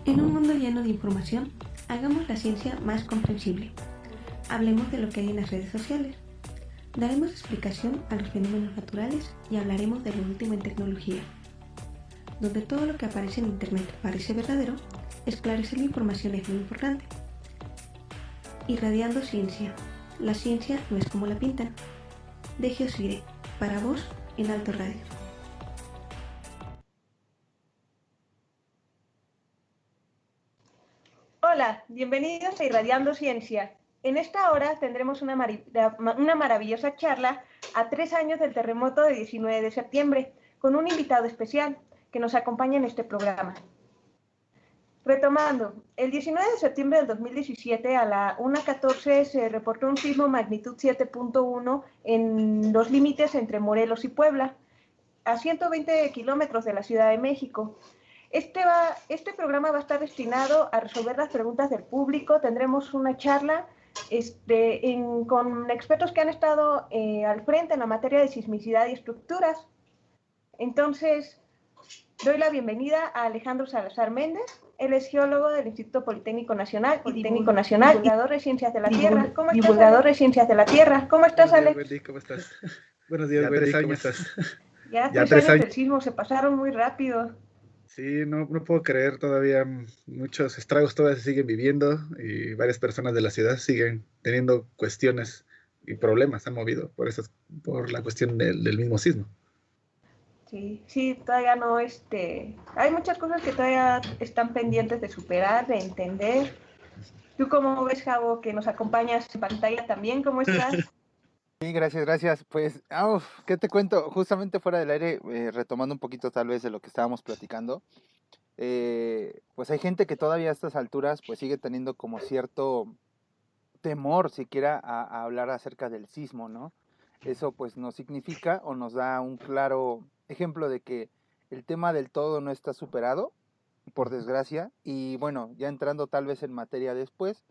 En un mundo lleno de información, hagamos la ciencia más comprensible. Hablemos de lo que hay en las redes sociales. Daremos explicación a los fenómenos naturales y hablaremos de lo último en tecnología. Donde todo lo que aparece en Internet parece verdadero, esclarecer la información es muy importante. Irradiando ciencia. La ciencia no es como la pintan. De Geosire, para vos en Alto Radio. Hola, bienvenidos a Irradiando Ciencia. En esta hora tendremos una maravillosa charla a 3 años del terremoto de 19 de septiembre, con un invitado especial que nos acompaña en este programa. Retomando, el 19 de septiembre del 2017 a la 1:14 se reportó un sismo magnitud 7.1 en los límites entre Morelos y Puebla, a 120 kilómetros de la Ciudad de México. Este programa va a estar destinado a resolver las preguntas del público. Tendremos una charla con expertos que han estado al frente en la materia de sismicidad y estructuras. Entonces, doy la bienvenida a Alejandro Salazar Méndez. Él es geólogo del Instituto Politécnico Nacional y divulgador de Ciencias de la Tierra. ¿Cómo estás, Ale? Wendy, ¿cómo estás? Buenos días, Wendy, ¿cómo estás? Ya 3 años del sismo, se pasaron muy rápido. Sí, no puedo creer, todavía muchos estragos todavía se siguen viviendo y varias personas de la ciudad siguen teniendo cuestiones y problemas, han movido por la cuestión del mismo sismo. Sí, todavía no, hay muchas cosas que todavía están pendientes de superar, de entender. ¿Tú cómo ves, Javo, que nos acompañas en pantalla también? ¿Cómo estás? Sí, gracias. Pues, ¿qué te cuento? Justamente fuera del aire, retomando un poquito tal vez de lo que estábamos platicando, pues hay gente que todavía a estas alturas pues sigue teniendo como cierto temor siquiera a hablar acerca del sismo, ¿no? Eso pues nos significa o nos da un claro ejemplo de que el tema del todo no está superado, por desgracia, y bueno, ya entrando tal vez en materia después,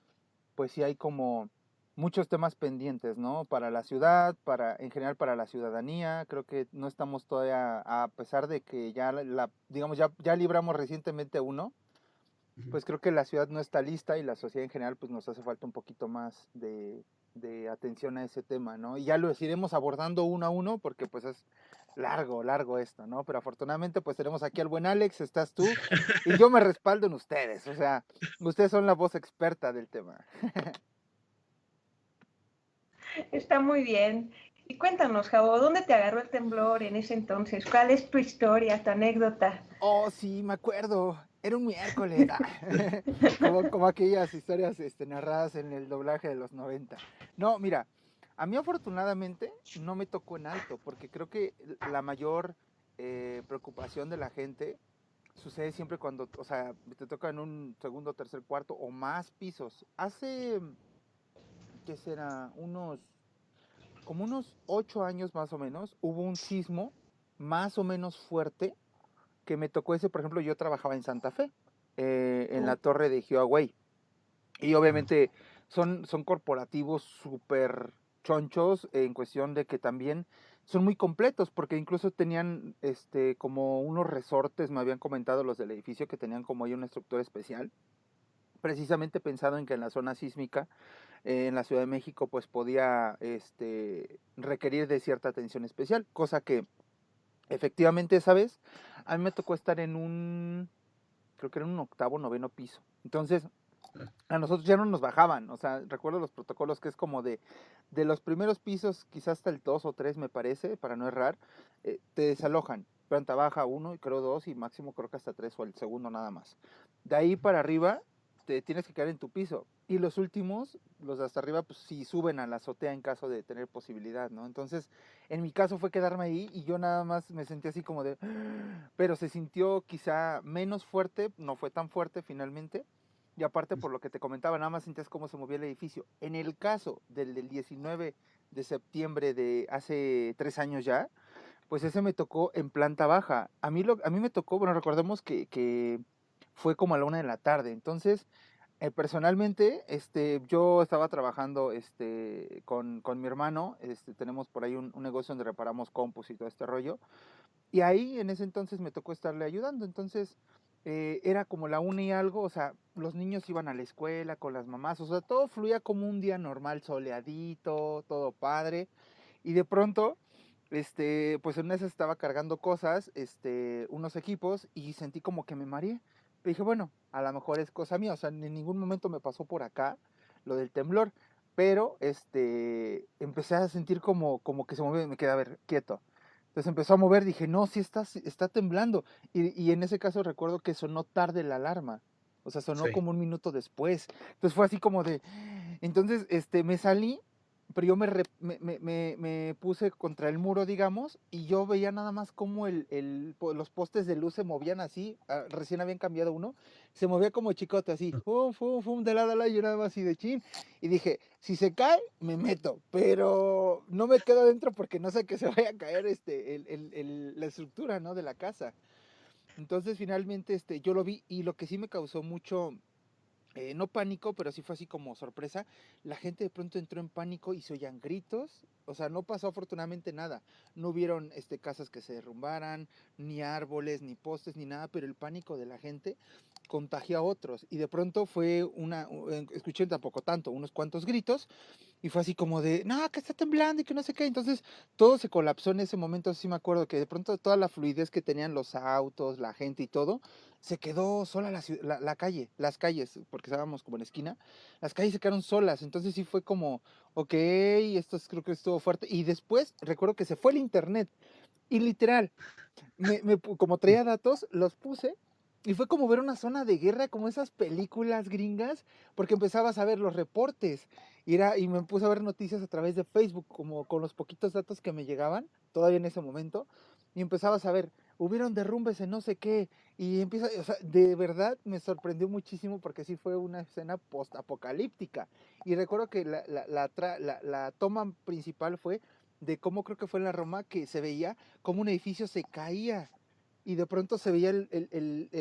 pues sí hay como muchos temas pendientes, ¿no? Para la ciudad, en general para la ciudadanía, creo que no estamos todavía, a pesar de que ya digamos, ya libramos recientemente uno, pues creo que la ciudad no está lista y la sociedad en general pues nos hace falta un poquito más de atención a ese tema, ¿no? Y ya lo iremos abordando uno a uno porque pues es largo esto, ¿no? Pero afortunadamente pues tenemos aquí al buen Alex, estás tú y yo me respaldo en ustedes, o sea, ustedes son la voz experta del tema. Está muy bien. Y cuéntanos, Javo, ¿dónde te agarró el temblor en ese entonces? ¿Cuál es tu historia, tu anécdota? Oh, sí, me acuerdo. Era un miércoles. como aquellas historias narradas en el doblaje de los 90. No, mira, a mí afortunadamente no me tocó en alto, porque creo que la mayor preocupación de la gente sucede siempre cuando, o sea, te toca en un segundo, tercer, cuarto o más pisos. Hace, ¿qué será? Como unos 8 años más o menos, hubo un sismo más o menos fuerte que me tocó ese, por ejemplo, yo trabajaba en Santa Fe, en la torre de Huawei. Y obviamente son corporativos súper chonchos en cuestión de que también son muy completos, porque incluso tenían como unos resortes, me habían comentado los del edificio, que tenían como ahí una estructura especial, precisamente pensado en que en la zona sísmica, en la Ciudad de México, pues podía requerir de cierta atención especial, cosa que efectivamente esa vez a mí me tocó estar creo que era un octavo, noveno piso. Entonces, a nosotros ya no nos bajaban, o sea, recuerdo los protocolos que es como de los primeros pisos, quizás hasta el 2 o 3 me parece, para no errar, te desalojan. Planta baja 1 y creo 2 y máximo creo que hasta 3 o el segundo nada más. De ahí para arriba te tienes que quedar en tu piso. Y los últimos, los de hasta arriba, pues sí suben a la azotea en caso de tener posibilidad, ¿no? Entonces, en mi caso fue quedarme ahí y yo nada más me sentí así como de... Pero se sintió quizá menos fuerte, no fue tan fuerte finalmente. Y aparte por lo que te comentaba, nada más sentías cómo se movía el edificio. En el caso del 19 de septiembre de hace 3 años ya, pues ese me tocó en planta baja. A mí me tocó, bueno, recordemos que fue como a la 1 de la tarde. Entonces, personalmente, yo estaba trabajando con mi hermano. Tenemos por ahí un negocio donde reparamos compus y todo este rollo. Y ahí en ese entonces me tocó estarle ayudando. Entonces, era como la 1 y algo, o sea, los niños iban a la escuela con las mamás, o sea, todo fluía como un día normal, soleadito, todo padre, y de pronto, pues en una de esas estaba cargando cosas, unos equipos, y sentí como que me mareé. Dije, bueno, a lo mejor es cosa mía, o sea, en ningún momento me pasó por acá lo del temblor, pero, empecé a sentir como que se mueve, me quedé a ver, quieto. Entonces empezó a mover, dije, no, sí está temblando. Y en ese caso recuerdo que sonó tarde la alarma. O sea, sonó Sí. como un minuto después. Entonces fue así como de. Entonces, me salí, pero yo me puse contra el muro, digamos, y yo veía nada más como los postes de luz se movían así. Recién habían cambiado uno. Se movía como chicote, así. Fum, fum, fum, de lado a lado, y yo nada más así de chin. Y dije, si se cae, me meto, pero no me quedo adentro porque no sé que se vaya a caer la estructura, ¿no? De la casa. Entonces finalmente yo lo vi y lo que sí me causó mucho, no pánico, pero sí fue así como sorpresa. La gente de pronto entró en pánico y se oían gritos. O sea, no pasó afortunadamente nada. No hubieron casas que se derrumbaran, ni árboles, ni postes, ni nada, pero el pánico de la gente contagió a otros. Y de pronto escuché tampoco tanto, unos cuantos gritos, y fue así como de, no, que está temblando y que no sé qué. Entonces todo se colapsó en ese momento. Sí me acuerdo que de pronto toda la fluidez que tenían los autos, la gente y todo, se quedó sola la calle, las calles, porque estábamos como en esquina, las calles se quedaron solas. Entonces sí fue como, ok, creo que estuvo fuerte. Y después recuerdo que se fue el internet. Y literal, como traía datos, los puse. Y fue como ver una zona de guerra, como esas películas gringas, porque empezabas a ver los reportes. Y me puse a ver noticias a través de Facebook, como con los poquitos datos que me llegaban, todavía en ese momento. Y empezabas a ver, hubieron derrumbes en no sé qué. Y empieza, o sea, de verdad me sorprendió muchísimo porque sí fue una escena post-apocalíptica. Y recuerdo que la toma principal fue de cómo creo que fue en la Roma que se veía como un edificio se caía y de pronto se veía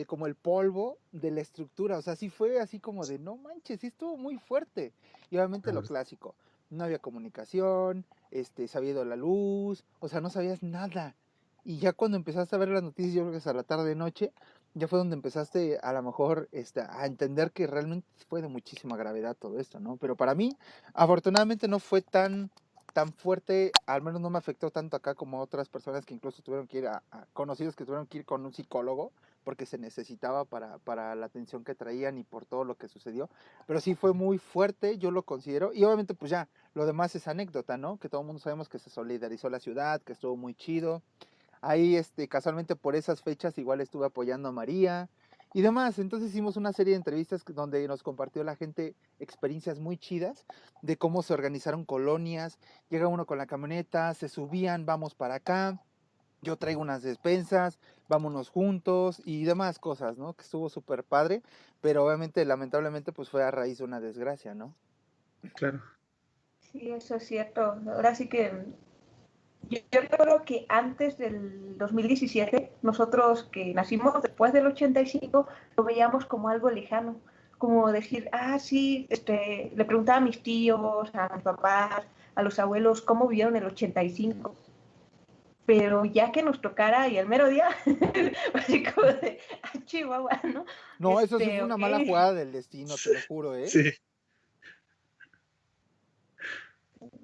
como el polvo de la estructura. O sea, sí fue así como de, no manches, sí estuvo muy fuerte. Y obviamente lo Claro. clásico, no había comunicación, se había ido la luz, o sea, no sabías nada. Y ya cuando empezaste a ver las noticias, yo creo que es a la tarde noche, ya fue donde empezaste a lo mejor a entender que realmente fue de muchísima gravedad todo esto, ¿no? Pero para mí, afortunadamente no fue tan fuerte, al menos no me afectó tanto acá como otras personas que incluso tuvieron que ir conocidos que tuvieron que ir con un psicólogo porque se necesitaba para la atención que traían y por todo lo que sucedió. Pero sí fue muy fuerte, yo lo considero, y obviamente pues ya, lo demás es anécdota, ¿no? Que todo el mundo sabemos que se solidarizó la ciudad, que estuvo muy chido. Ahí, casualmente por esas fechas igual estuve apoyando a María y demás. Entonces hicimos una serie de entrevistas donde nos compartió la gente experiencias muy chidas de cómo se organizaron colonias. Llega uno con la camioneta, se subían, vamos para acá, yo traigo unas despensas, vámonos juntos y demás cosas, ¿no? Que estuvo súper padre, pero obviamente, lamentablemente, pues fue a raíz de una desgracia, ¿no? Claro. Sí, eso es cierto. Ahora sí que yo recuerdo que antes del 2017, nosotros que nacimos después del 85, lo veíamos como algo lejano, como decir, ah, sí, le preguntaba a mis tíos, a mis papás, a los abuelos, cómo vivieron el 85. Pero ya que nos tocara y el mero día, así como de, ah, Chihuahua, ¿no? No, eso sí fue una Ok, mala jugada del destino, te lo juro, ¿eh? Sí,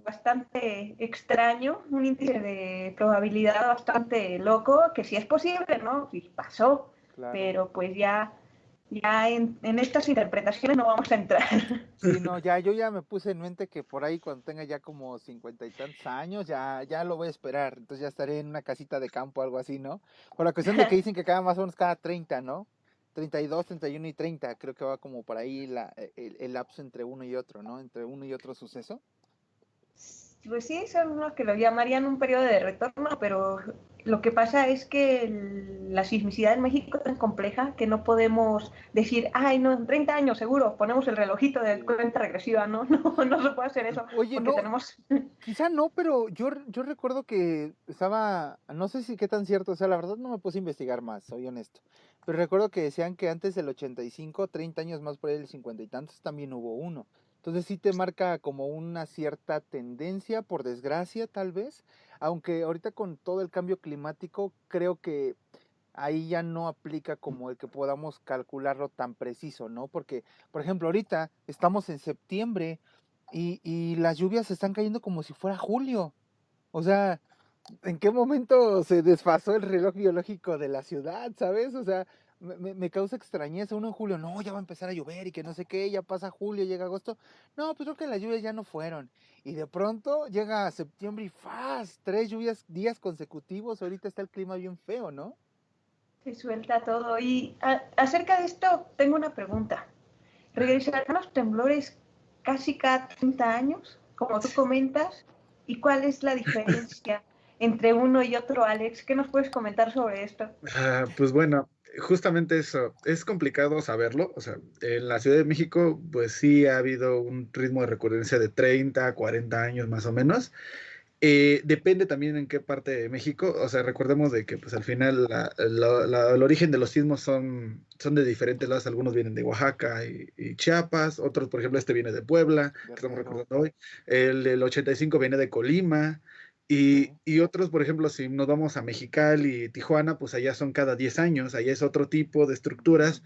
bastante extraño, un índice de probabilidad bastante loco, que sí es posible, ¿no? Sí pasó, Claro. pero pues ya en estas interpretaciones no vamos a entrar. Sí, no, yo ya me puse en mente que por ahí cuando tenga ya como 50 y tantos años, ya lo voy a esperar. Entonces ya estaré en una casita de campo, algo así, ¿no? Por la cuestión de que dicen que cada más o menos cada 30, ¿no? 32, 31 y 30, creo que va como por ahí el lapso entre uno y otro, ¿no? Entre uno y otro suceso. Pues sí, son los que lo llamarían un periodo de retorno, pero lo que pasa es que la sismicidad en México es tan compleja que no podemos decir, ay, no, en 30 años seguro, ponemos el relojito de Sí. cuenta regresiva, no, no, no se puede hacer eso, Oye, porque no, tenemos... quizá no, pero yo recuerdo que estaba, no sé si qué tan cierto, o sea, la verdad no me puse a investigar más, soy honesto, pero recuerdo que decían que antes del 85, 30 años más por ahí del 50 y tantos, también hubo uno. Entonces sí te marca como una cierta tendencia, por desgracia, tal vez, aunque ahorita con todo el cambio climático, creo que ahí ya no aplica como el que podamos calcularlo tan preciso, ¿no? Porque, por ejemplo, ahorita estamos en septiembre y las lluvias están cayendo como si fuera julio. O sea, ¿en qué momento se desfasó el reloj biológico de la ciudad, sabes? O sea, me causa extrañeza. Uno en julio, no, ya va a empezar a llover y que no sé qué, ya pasa julio, llega agosto. No, pues creo que las lluvias ya no fueron. Y de pronto llega septiembre y ¡faz! 3 lluvias, días consecutivos. Ahorita está el clima bien feo, ¿no? Se suelta todo. Y acerca de esto, tengo una pregunta. ¿Regresarán los temblores casi cada 30 años, como tú comentas? ¿Y cuál es la diferencia entre uno y otro, Alex? ¿Qué nos puedes comentar sobre esto? Pues bueno, justamente eso, es complicado saberlo, o sea, en la Ciudad de México, pues sí ha habido un ritmo de recurrencia de 30, 40 años más o menos. Depende también en qué parte de México, o sea, recordemos de que pues al final el origen de los sismos son de diferentes lados, algunos vienen de Oaxaca y Chiapas, otros, por ejemplo, este viene de Puebla, que estamos Guerrero. recordando hoy, el del 85 viene de Colima, y otros, por ejemplo, si nos vamos a Mexicali y Tijuana, pues allá son cada 10 años, allá es otro tipo de estructuras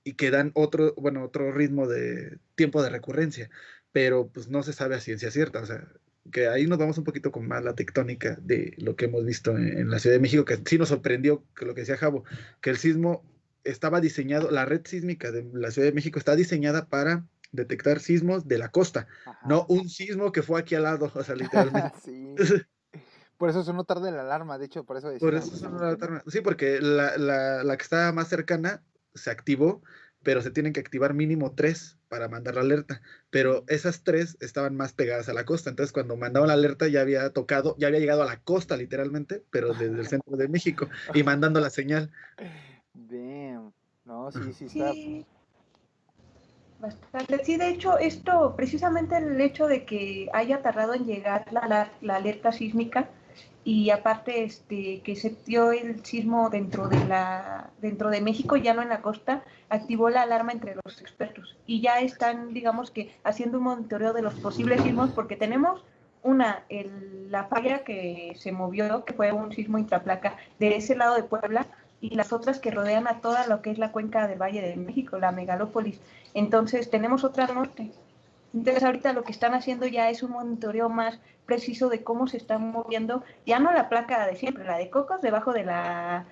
y que dan otro, bueno, otro ritmo de tiempo de recurrencia, pero pues no se sabe a ciencia cierta, o sea, que ahí nos vamos un poquito con más la tectónica de lo que hemos visto en la Ciudad de México, que sí nos sorprendió, que lo que decía Javo, que el sismo estaba diseñado, la red sísmica de la Ciudad de México está diseñada para detectar sismos de la costa, no Ajá. un sismo que fue aquí al lado, o sea, literalmente. Sí. Por eso sonó tarde la alarma, de hecho, por eso Por decían, eso pues, son ¿por qué no? sí, porque la que está más cercana se activó, pero se tienen que activar mínimo tres para mandar la alerta. Pero esas tres estaban más pegadas a la costa. Entonces, cuando mandaban la alerta, ya había tocado, ya había llegado a la costa, literalmente, pero desde el centro de México y mandando la señal. Damn. No, sí, sí está. Sí, bastante. Sí, de hecho, esto, precisamente el hecho de que haya tardado en llegar la alerta sísmica y aparte que se dio el sismo dentro de México, ya no en la costa, activó la alarma entre los expertos y ya están, digamos que, haciendo un monitoreo de los posibles sismos porque tenemos la falla que se movió, que fue un sismo intraplaca de ese lado de Puebla, y las otras que rodean a toda lo que es la cuenca del Valle de México, la megalópolis. Entonces tenemos otra al norte. Entonces ahorita lo que están haciendo ya es un monitoreo más preciso de cómo se están moviendo, ya no la placa de siempre, la de Cocos debajo de la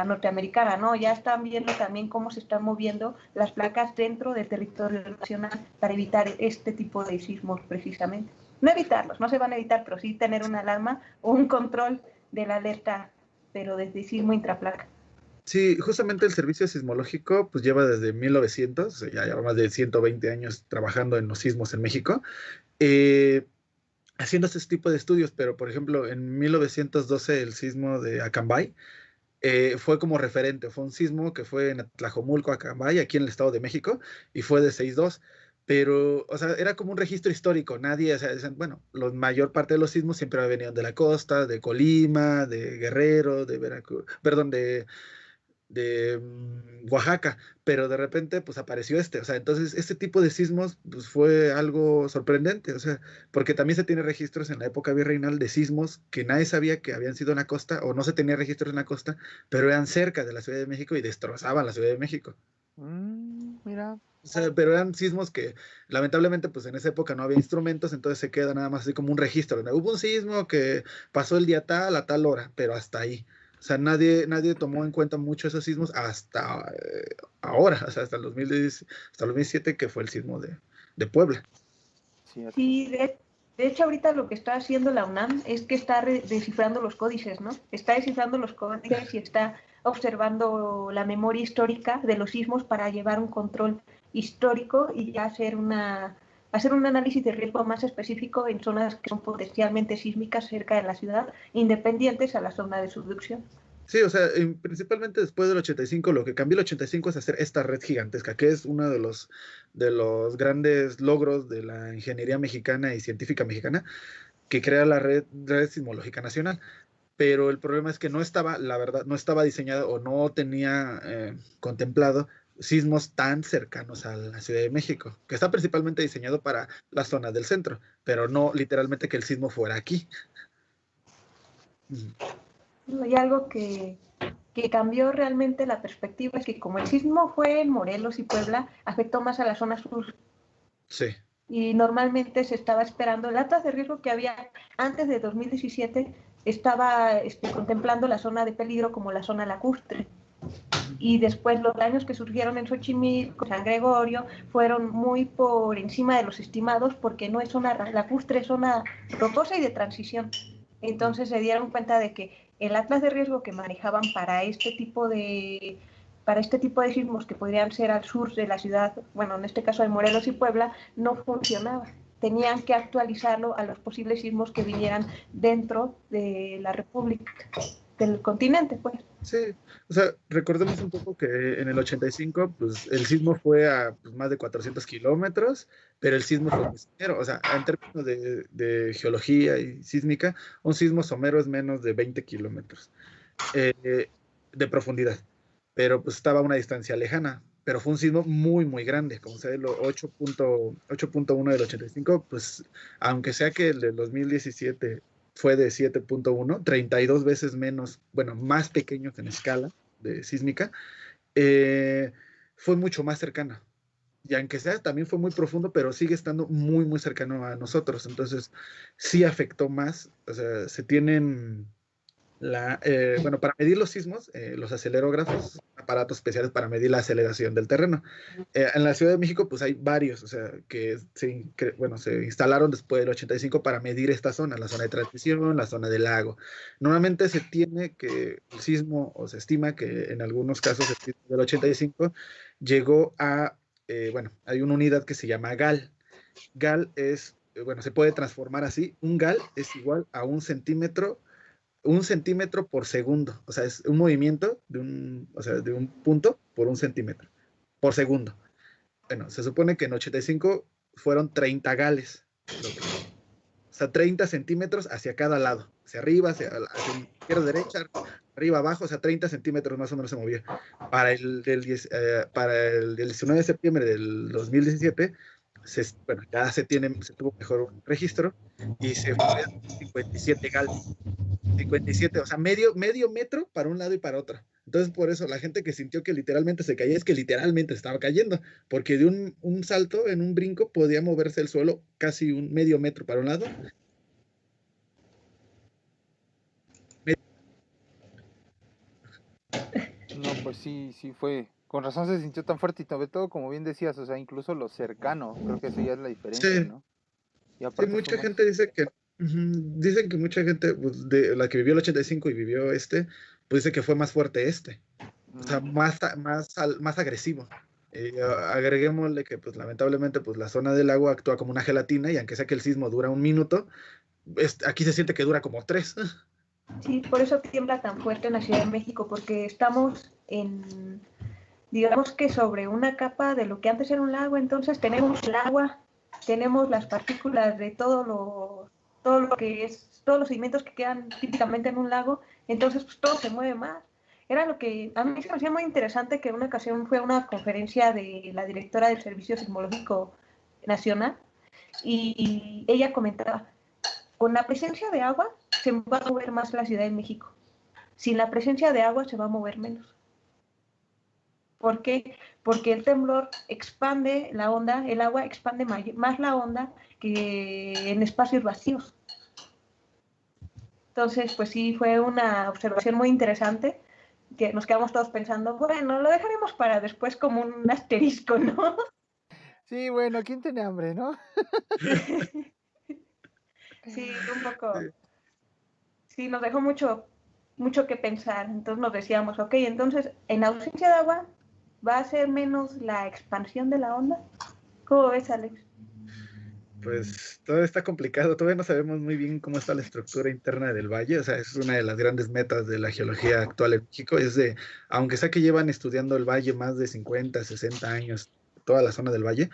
norteamericana, ¿no? Ya están viendo también cómo se están moviendo las placas dentro del territorio nacional para evitar este tipo de sismos precisamente. No evitarlos, no se van a evitar, pero sí tener una alarma o un control de la alerta, pero desde sismo intraplaca. Sí, justamente el servicio sismológico pues lleva desde 1900, o sea, ya lleva más de 120 años trabajando en los sismos en México. Eh, Haciendo ese tipo de estudios, pero por ejemplo, en 1912 el sismo de Acambay fue como referente, fue un sismo que fue en Tlajomulco, Acambay, aquí en el Estado de México, y fue de 6,2, pero, o sea, era como un registro histórico, nadie, o sea, bueno, la mayor parte de los sismos siempre venían de la costa, de Colima, de Guerrero, de Veracruz, perdón, de Oaxaca, pero de repente pues apareció o sea, entonces este tipo de sismos pues fue algo sorprendente, o sea, porque también se tiene registros en la época virreinal de sismos que nadie sabía que habían sido en la costa o no se tenía registros en la costa, pero eran cerca de la Ciudad de México y destrozaban la Ciudad de México. Mira. O sea, pero eran sismos que lamentablemente pues en esa época no había instrumentos, entonces se queda nada más así como un registro, ¿no? Hubo un sismo que pasó el día tal a tal hora, pero hasta ahí. O sea, nadie tomó en cuenta mucho esos sismos hasta ahora, o sea, hasta el 2010, hasta el 2007 que fue el sismo de Puebla. Cierto. Sí, de hecho ahorita lo que está haciendo la UNAM es que está descifrando los códices, ¿no? Está descifrando los códices y está observando la memoria histórica de los sismos para llevar un control histórico y ya hacer un análisis de riesgo más específico en zonas que son potencialmente sísmicas cerca de la ciudad, independientes a la zona de subducción. Sí, o sea, principalmente después del 85, lo que cambió el 85 es hacer esta red gigantesca, que es uno de los grandes logros de la ingeniería mexicana y científica mexicana, que crea la red sismológica nacional. Pero el problema es que no estaba, la verdad, no estaba diseñado o no tenía contemplado sismos tan cercanos a la Ciudad de México, que está principalmente diseñado para las zonas del centro, pero no literalmente que el sismo fuera aquí. Y algo que cambió realmente la perspectiva es que como el sismo fue en Morelos y Puebla, afectó más a la zona sur. Sí. Y normalmente se estaba esperando, el atlas de riesgo que había antes de 2017 estaba contemplando la zona de peligro como la zona lacustre. Y después los daños que surgieron en Xochimilco, San Gregorio, fueron muy por encima de los estimados porque no es zona lacustre, es zona rocosa y de transición. Entonces se dieron cuenta de que el atlas de riesgo que manejaban para este tipo de sismos que podrían ser al sur de la ciudad, bueno, en este caso de Morelos y Puebla, no funcionaba. Tenían que actualizarlo a los posibles sismos que vinieran dentro de la República, del continente, pues. Sí, o sea, recordemos un poco que en el 85, pues el sismo fue a pues, más de 400 kilómetros, pero el sismo fue muy somero. O sea, en términos de geología y sísmica, un sismo somero es menos de 20 kilómetros de profundidad, pero pues estaba a una distancia lejana. Pero fue un sismo muy, muy grande, como se ve, lo 8.1 del 85, pues aunque sea que el del 2017 fue de 7.1, 32 veces menos, bueno, más pequeño que en escala de sísmica, fue mucho más cercano. Y aunque sea, también fue muy profundo, pero sigue estando muy, muy cercano a nosotros. Entonces, sí afectó más. O sea, se tienen bueno, para medir los sismos, los acelerógrafos, aparatos especiales para medir la aceleración del terreno. En la Ciudad de México, pues hay varios, o sea, bueno, se instalaron después del 85 para medir esta zona, la zona de transición, la zona del lago. Normalmente se tiene que el sismo, o se estima que en algunos casos el sismo del 85 llegó bueno, hay una unidad que se llama GAL. GAL es, bueno, se puede transformar así. Un GAL es igual a 1 centímetro por segundo. O sea, es un movimiento o sea, de un punto por 1 centímetro por segundo. Bueno, se supone que en 85 fueron 30 gales. O sea, 30 centímetros hacia cada lado. Hacia arriba, hacia izquierda, derecha, arriba, abajo. O sea, 30 centímetros más o menos se movía. Para el 19 de septiembre del 2017, bueno, ya se tuvo mejor un registro y se fue a 57 gales. 57, o sea, medio metro para un lado y para otro. Entonces, por eso la gente que sintió que literalmente se caía, es que literalmente estaba cayendo, porque de un salto, en un brinco, podía moverse el suelo casi un medio metro para un lado. No, pues sí, sí fue. Con razón se sintió tan fuerte y sobre todo, como bien decías, o sea, incluso lo cercano, creo que eso ya es la diferencia, Sí, ¿no? Y sí, aparte fue mucha más. gente dice que, dicen que mucha gente, pues, de la que vivió el 85 y vivió pues dice que fue más fuerte o sea, más agresivo. Agreguémosle que, pues, lamentablemente, pues, la zona del lago actúa como una gelatina y aunque sea que el sismo dura 1 minuto, aquí se siente que dura como 3. Sí, por eso tiembla tan fuerte en la Ciudad de México, porque estamos digamos que sobre una capa de lo que antes era un lago, entonces tenemos el agua, tenemos las partículas de todo lo que es, todos los sedimentos que quedan típicamente en un lago, entonces pues todo se mueve más. Era lo que a mí se me hacía muy interesante, que en una ocasión fue una conferencia de la directora del Servicio Sismológico Nacional y ella comentaba, con la presencia de agua se va a mover más la Ciudad de México. Sin la presencia de agua se va a mover menos. ¿Por qué? Porque el temblor expande la onda, el agua expande más la onda que en espacios vacíos. Entonces, pues sí, fue una observación muy interesante, que nos quedamos todos pensando, bueno, lo dejaremos para después como un asterisco, ¿no? Sí, bueno, ¿quién tiene hambre, no? Sí, un poco. Sí, nos dejó mucho que pensar. Entonces nos decíamos, ok, entonces en ausencia de agua va a ser menos la expansión de la onda. ¿Cómo ves, Alex? Pues todo está complicado, todavía no sabemos muy bien cómo está la estructura interna del valle, o sea, es una de las grandes metas de la geología actual en México, aunque sea que llevan estudiando el valle más de 50, 60 años, toda la zona del valle,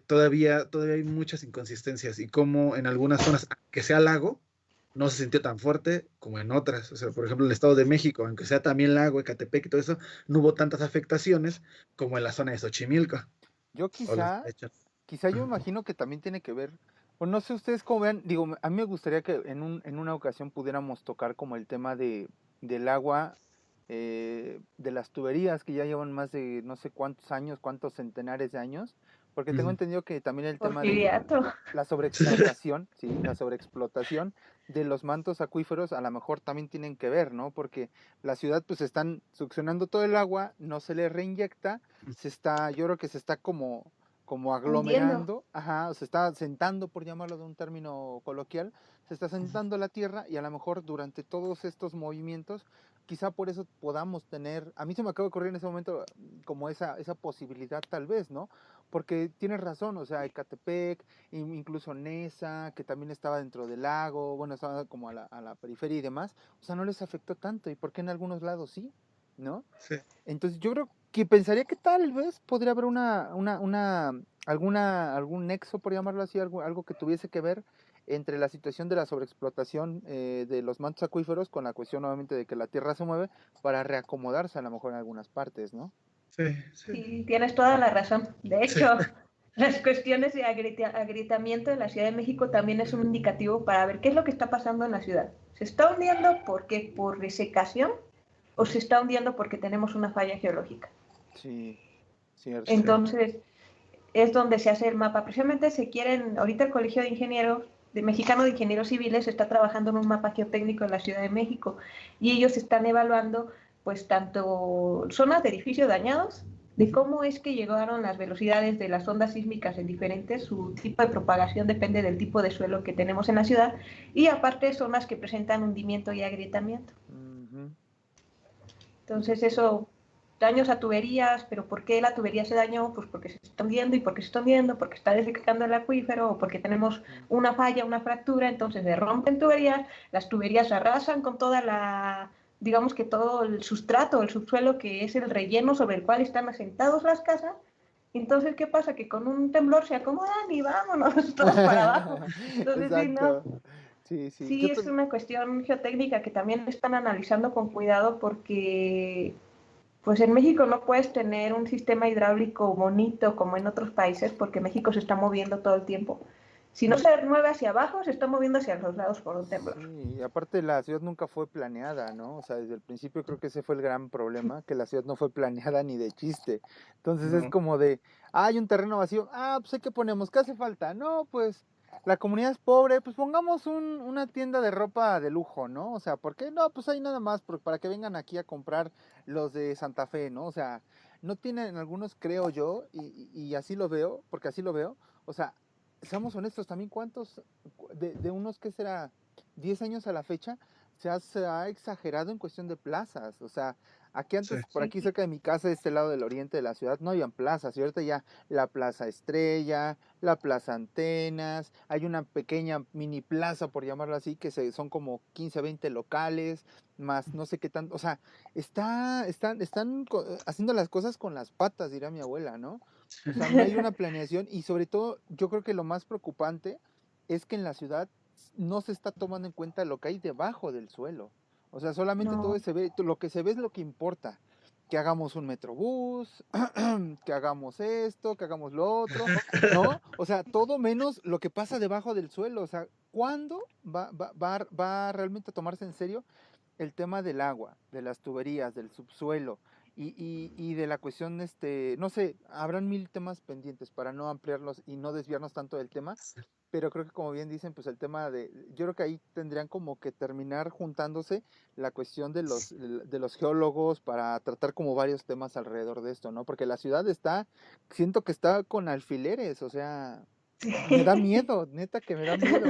todavía hay muchas inconsistencias y como en algunas zonas, que sea lago, no se sintió tan fuerte como en otras, o sea, por ejemplo, el Estado de México, aunque sea también lago, Ecatepec y todo eso, no hubo tantas afectaciones como en la zona de Xochimilco. Yo O los quizá hechos. yo imagino que también tiene que ver, O no sé ustedes cómo vean, digo, a mí me gustaría que en una ocasión pudiéramos tocar como el tema del agua, de las tuberías que ya llevan más de no sé cuántos años, cuántos centenares de años, porque tengo Ujú. entendido que también el tema de Porfiriato. la sobreexplotación, sí, la sobreexplotación de los mantos acuíferos a lo mejor también tienen que ver, ¿no? Porque la ciudad pues están succionando todo el agua, no se le reinyecta, yo creo que se está como Hundiendo. aglomerando, ajá, o se está sentando, por llamarlo de un término coloquial, se está sentando la tierra y a lo mejor durante todos estos movimientos, quizá por eso podamos tener, a mí se me acaba de ocurrir en ese momento como esa posibilidad tal vez, ¿no? Porque tienes razón, o sea, Ecatepec, incluso Nesa, que también estaba dentro del lago, bueno, estaba como a la periferia y demás, o sea, no les afectó tanto, ¿y por qué en algunos lados sí? ¿No? Sí. Entonces yo creo que pensaría que tal vez podría haber algún nexo, por llamarlo así, algo que tuviese que ver entre la situación de la sobreexplotación de los mantos acuíferos con la cuestión nuevamente de que la tierra se mueve para reacomodarse a lo mejor en algunas partes, ¿no? Sí, sí, Sí, tienes toda la razón. De sí. hecho, las cuestiones de agrietamiento de la Ciudad de México también es un indicativo para ver qué es lo que está pasando en la ciudad. ¿Se está hundiendo porque por resecación o se está hundiendo porque tenemos una falla geológica? Sí, cierto. Sí. Entonces, es donde se hace el mapa. Precisamente se quieren, ahorita el Colegio de Ingenieros, de Mexicano de Ingenieros Civiles está trabajando en un mapa geotécnico en la Ciudad de México y ellos están evaluando pues tanto zonas de edificios dañados, de cómo es que llegaron las velocidades de las ondas sísmicas en diferentes, su tipo de propagación depende del tipo de suelo que tenemos en la ciudad y aparte zonas que presentan hundimiento y agrietamiento. Ujú. Entonces eso, daños a tuberías, pero ¿por qué la tubería se dañó? Pues porque se está hundiendo y porque se está hundiendo, porque está desecando el acuífero o porque tenemos una falla, una fractura, entonces se rompen tuberías, las tuberías arrasan con toda la, digamos que todo el sustrato, el subsuelo que es el relleno sobre el cual están asentados las casas. Entonces, ¿qué pasa? Que con un temblor se acomodan y vámonos todos para abajo. Entonces, sí, no, Exacto. Sí, sí. sí, es una cuestión geotécnica que también están analizando con cuidado porque pues en México no puedes tener un sistema hidráulico bonito como en otros países porque México se está moviendo todo el tiempo. Si no se mueve hacia abajo, se está moviendo hacia los lados por un temblor. Sí, y aparte la ciudad nunca fue planeada, ¿no? O sea, desde el principio creo que ese fue el gran problema, que la ciudad no fue planeada ni de chiste. Entonces es No. como de, hay un terreno vacío, pues ¿qué ponemos? ¿Qué hace falta? No, pues la comunidad es pobre, pues pongamos una tienda de ropa de lujo, ¿no? O sea, ¿por qué? No, pues hay nada más para que vengan aquí a comprar los de Santa Fe, ¿no? O sea, no tienen algunos, creo yo, y así lo veo, porque así lo veo, o sea, seamos honestos también, ¿cuántos, de unos, qué será? 10 años a la fecha, se ha exagerado en cuestión de plazas. O sea, aquí Sí. antes, por Sí, aquí cerca de mi casa, de este lado del oriente de la ciudad, no habían plazas. Y ahorita ya la Plaza Estrella, la Plaza Antenas, hay una pequeña mini plaza, por llamarlo así, son como 15, 20 locales, más no sé qué tanto. O sea, están haciendo las cosas con las patas, dirá mi abuela, ¿no? O sea, no hay una planeación y sobre todo yo creo que lo más preocupante es que en la ciudad no se está tomando en cuenta lo que hay debajo del suelo. O sea, solamente no, lo que se ve es lo que importa. Que hagamos un metrobús, que hagamos esto, que hagamos lo otro, ¿no? O sea, todo menos lo que pasa debajo del suelo. O sea, ¿cuándo va realmente a tomarse en serio el tema del agua, de las tuberías, del subsuelo y de la cuestión, no sé, habrán mil temas pendientes para no ampliarlos y no desviarnos tanto del tema, pero creo que como bien dicen, pues el tema yo creo que ahí tendrían como que terminar juntándose la cuestión de los geólogos para tratar como varios temas alrededor de esto, ¿no? Porque la ciudad siento que está con alfileres, o sea, me da miedo, neta que me da miedo,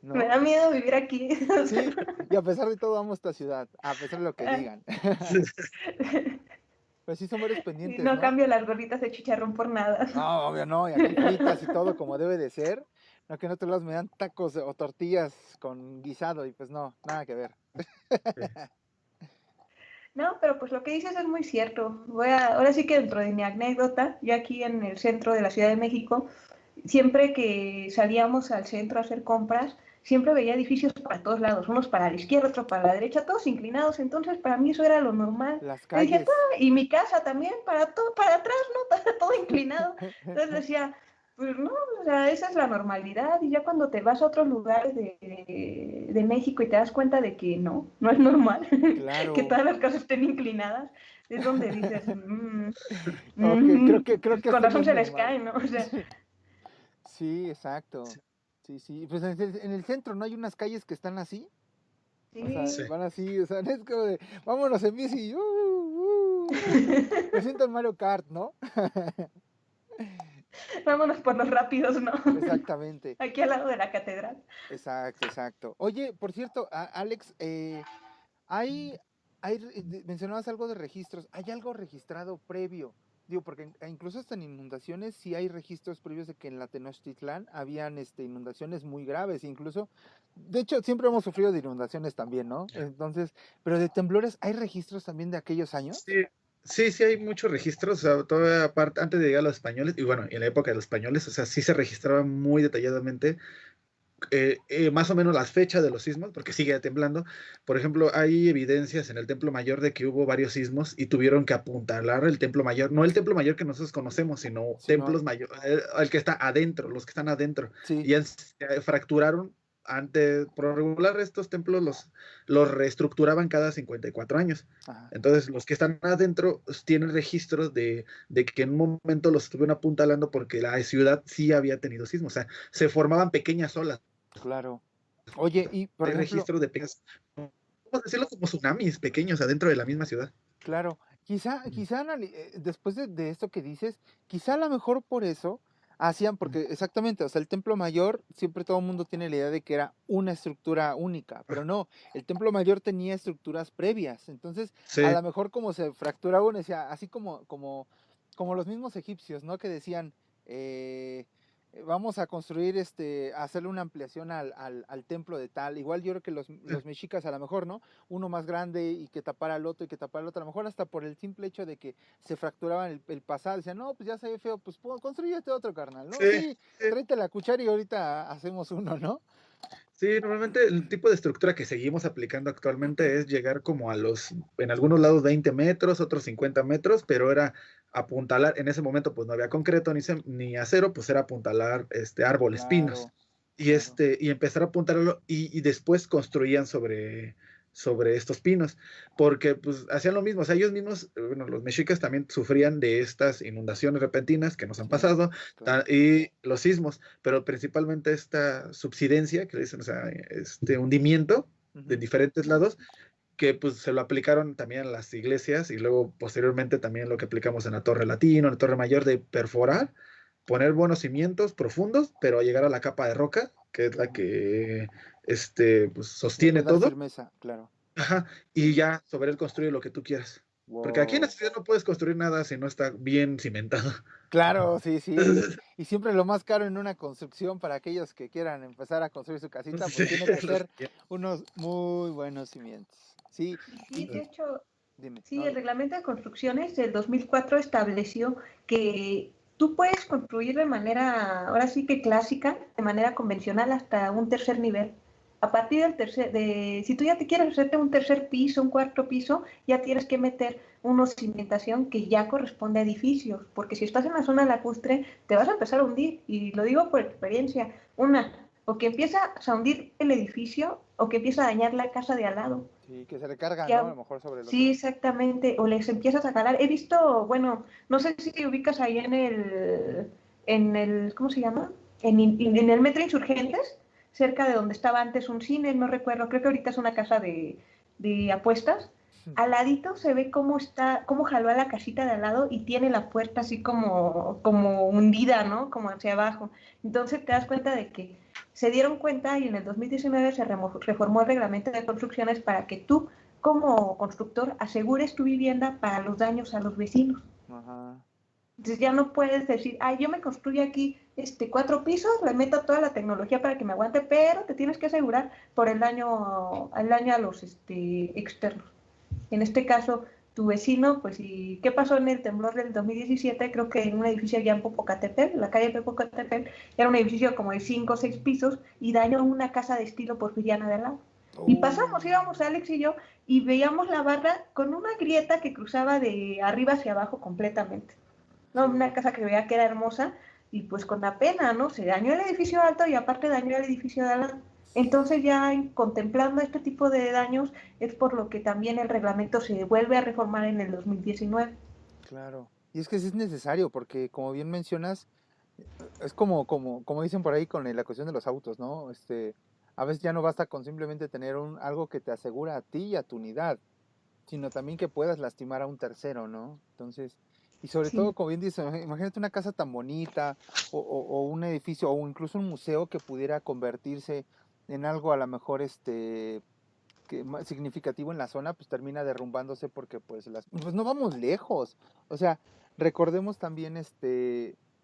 me ¿no? da miedo vivir aquí. Sí, y a pesar de todo amo esta ciudad, a pesar de lo que digan. Pues sí son varios pendientes, No ¿no? cambio las gorditas de chicharrón por nada. No, obvio no, y aquí fritas y todo como debe de ser. No que en otros lados me dan tacos o tortillas con guisado y pues no, nada que ver. No, pero pues lo que dices es muy cierto. Ahora sí que dentro de mi anécdota, yo aquí en el centro de la Ciudad de México, siempre que salíamos al centro a hacer compras, siempre veía edificios para todos lados, unos para la izquierda, otros para la derecha, todos inclinados. Entonces, para mí eso era lo normal. Las Yo dije, calles. y mi casa también, para todo, para atrás, ¿no? Todo inclinado. Entonces decía, Pues no, o sea, esa es la normalidad. Y ya cuando te vas a otros lugares de México y te das cuenta de que no es normal, Claro. que todas las casas estén inclinadas, es donde dices, Ok, creo que con esto no razón es se les normal. cae, ¿no? O sea, Sí, exacto. Sí. Pues en el centro no hay unas calles que están así. O sea, Sí. sí. van así, o sea, es como de, vámonos en bici. Me siento en Mario Kart, ¿no? Vámonos por los rápidos, ¿no? Exactamente. Aquí al lado de la catedral. Exacto. Oye, por cierto, Alex, hay, mencionabas algo de registros. ¿Hay algo registrado previo? Digo, porque incluso hasta en inundaciones sí hay registros previos de que en la Tenochtitlán habían inundaciones muy graves, incluso, de hecho, siempre hemos sufrido de inundaciones también, ¿no? Entonces, pero de temblores, ¿hay registros también de aquellos años? Sí, sí hay muchos registros, o sea, todavía aparte, antes de llegar a los españoles, y bueno, en la época de los españoles, o sea, sí se registraba muy detalladamente más o menos las fechas de los sismos, porque sigue temblando. Por ejemplo, hay evidencias en el Templo Mayor de que hubo varios sismos y tuvieron que apuntalar el Templo Mayor, no el Templo Mayor que nosotros conocemos, sino Si no, templos mayores, el que está adentro, los que están adentro, sí, y ya fracturaron. Antes, por lo regular, estos templos los reestructuraban cada 54 años. ajá, Entonces, los que están adentro pues, tienen registros de que en un momento los estuvieron apuntalando porque la ciudad sí había tenido sismos. O sea, se formaban pequeñas olas. claro. Oye, y por Hay ejemplo, registro de pequeñas, vamos a decirlo como tsunamis pequeños adentro de la misma ciudad. claro, quizá después de esto que dices, quizá a lo mejor por eso hacían, porque exactamente, o sea, el Templo Mayor, siempre todo el mundo tiene la idea de que era una estructura única, pero no, el Templo Mayor tenía estructuras previas, entonces a Sí, lo mejor como se fracturaba uno, decía, así como los mismos egipcios, ¿no? Que decían, vamos a construir, hacerle una ampliación al templo de tal, igual yo creo que los mexicas a lo mejor, ¿no? Uno más grande y que tapara al otro y que tapara al otro, a lo mejor hasta por el simple hecho de que se fracturaban el pasado, decían, no, pues ya se ve feo, pues construyete otro, carnal, ¿no? sí, Sí, sí. tráete la cuchara y ahorita hacemos uno, ¿no? Sí, normalmente el tipo de estructura que seguimos aplicando actualmente es llegar como a en algunos lados 20 metros, otros 50 metros, pero era apuntalar, en ese momento pues no había concreto ni acero, pues era apuntalar árboles, pinos, Claro, claro. y empezar a apuntalarlo y después construían sobre estos pinos, porque pues hacían lo mismo, o sea, ellos mismos, bueno, los mexicas también sufrían de estas inundaciones repentinas que nos han Sí, pasado, claro. y los sismos, pero principalmente esta subsidencia, que le dicen, o sea, este hundimiento de Ujú. diferentes lados, que pues se lo aplicaron también a las iglesias y luego posteriormente también lo que aplicamos en la Torre Latino, en la Torre Mayor, de perforar, poner buenos cimientos profundos, pero llegar a la capa de roca, que es la Ujú. que pues, Le sostiene puedes dar todo, firmeza, claro. ajá, y ya sobre él construye lo que tú quieras. Porque aquí en la Wow. ciudad no puedes construir nada si no está bien cimentado. Claro, sí. Y siempre lo más caro en una construcción para aquellos que quieran empezar a construir su casita, Sí, pues tiene que los ser unos muy buenos cimientos. Sí, Sí, de hecho, dime, sí, no, el reglamento de construcciones del 2004 estableció que tú puedes construir de manera, ahora sí que clásica, de manera convencional hasta un tercer nivel. A partir del si tú ya te quieres hacerte un tercer piso, un cuarto piso, ya tienes que meter una cimentación que ya corresponde a edificios, porque si estás en la zona lacustre, te vas a empezar a hundir, y lo digo por experiencia, o que empiezas a hundir el edificio, o que empieza a dañar la casa de al lado. sí, que se recarga, ¿no? A Ya, lo mejor sobre el sí, otro. exactamente, o les empiezas a calar. He visto, bueno, no sé si te ubicas ahí ¿cómo se llama? En el Metro Insurgentes, cerca de donde estaba antes un cine, no recuerdo, creo que ahorita es una casa de apuestas. Al ladito se ve cómo jaló a la casita de al lado y tiene la puerta así como hundida, ¿no? Como hacia abajo. Entonces te das cuenta de que se dieron cuenta y en el 2019 se reformó el reglamento de construcciones para que tú, como constructor, asegures tu vivienda para los daños a los vecinos. Ajá. Entonces ya no puedes decir, yo me construyo aquí 4 pisos, le meto toda la tecnología para que me aguante, pero te tienes que asegurar por el daño a los externos. En este caso, tu vecino, pues, ¿y qué pasó en el temblor del 2017? Creo que en un edificio allá en Popocatépetl, la calle Popocatépetl, era un edificio como de 5 o 6 pisos y dañó una casa de estilo porfiriana de al lado. Y íbamos Alex y yo, y veíamos la barra con una grieta que cruzaba de arriba hacia abajo completamente. No, Sí. una casa que veía que era hermosa, y pues con la pena, ¿no? Se dañó el edificio alto y aparte dañó el edificio de al lado. Entonces ya contemplando este tipo de daños es por lo que también el reglamento se vuelve a reformar en el 2019. Claro. Y es que sí es necesario, porque como bien mencionas, es como dicen por ahí con la cuestión de los autos, ¿no? A veces ya no basta con simplemente tener algo que te asegura a ti y a tu unidad, sino también que puedas lastimar a un tercero, ¿no? Entonces, y sobre todo, Sí, como bien dices, imagínate una casa tan bonita, o un edificio, o incluso un museo que pudiera convertirse en algo a lo mejor significativo en la zona, pues termina derrumbándose porque pues pues no vamos lejos. O sea, recordemos también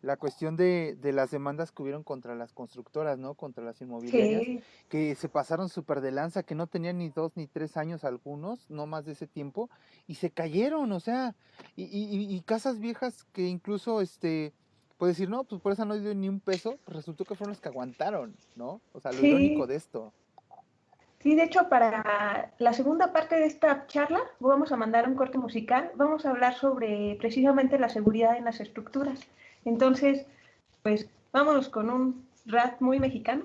la cuestión de las demandas que hubieron contra las constructoras, ¿no? Contra las inmobiliarias, sí, que se pasaron súper de lanza, que no tenían ni 2 ni 3 años algunos, no más de ese tiempo, y se cayeron, o sea, y casas viejas que incluso puedes decir, no, pues por esa no dio ni un peso, pues resultó que fueron las que aguantaron, ¿no? O sea, lo irónico sí. de esto. Sí, de hecho, para la segunda parte de esta charla, vamos a mandar un corte musical. Vamos a hablar sobre precisamente la seguridad en las estructuras. Entonces, pues vámonos con un rap muy mexicano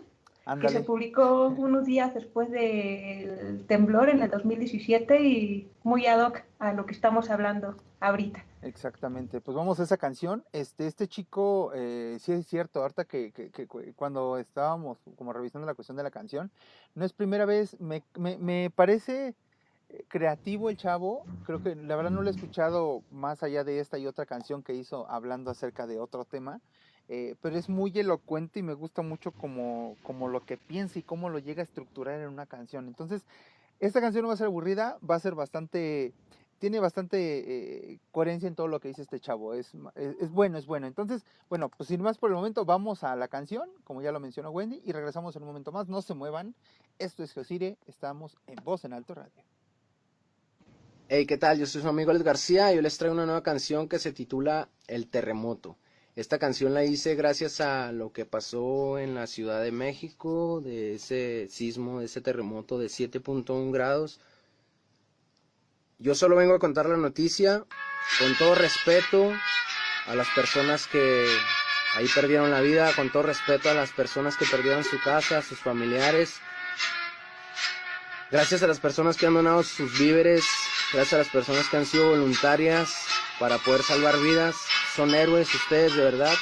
que se Ándale. publicó unos días después del temblor en el 2017 y muy ad hoc a lo que estamos hablando ahorita. Exactamente, pues vamos a esa canción. Este chico, sí es cierto, ahorita cuando estábamos como revisando la cuestión de la canción, no es primera vez, me parece creativo el chavo, creo que la verdad no lo he escuchado más allá de esta y otra canción que hizo hablando acerca de otro tema, pero es muy elocuente y me gusta mucho como lo que piensa y cómo lo llega a estructurar en una canción. Entonces, esta canción no va a ser aburrida, va a ser tiene bastante coherencia en todo lo que dice este chavo, es bueno, es bueno. Entonces, bueno, pues sin más por el momento, vamos a la canción, como ya lo mencionó Wendy, y regresamos en un momento más, no se muevan. Esto es Geosire, estamos en Voz en Alto Radio. Hey, ¿qué tal? Yo soy su amigo Alex García y hoy les traigo una nueva canción que se titula El Terremoto. Esta canción la hice gracias a lo que pasó en la Ciudad de México, de ese sismo, de ese terremoto de 7.1 grados. Yo solo vengo a contar la noticia con todo respeto a las personas que ahí perdieron la vida, con todo respeto a las personas que perdieron su casa, a sus familiares. Gracias a las personas que han donado sus víveres, gracias a las personas que han sido voluntarias para poder salvar vidas. Son héroes ustedes, de verdad.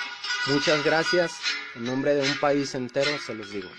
Muchas gracias. En nombre de un país entero se los digo.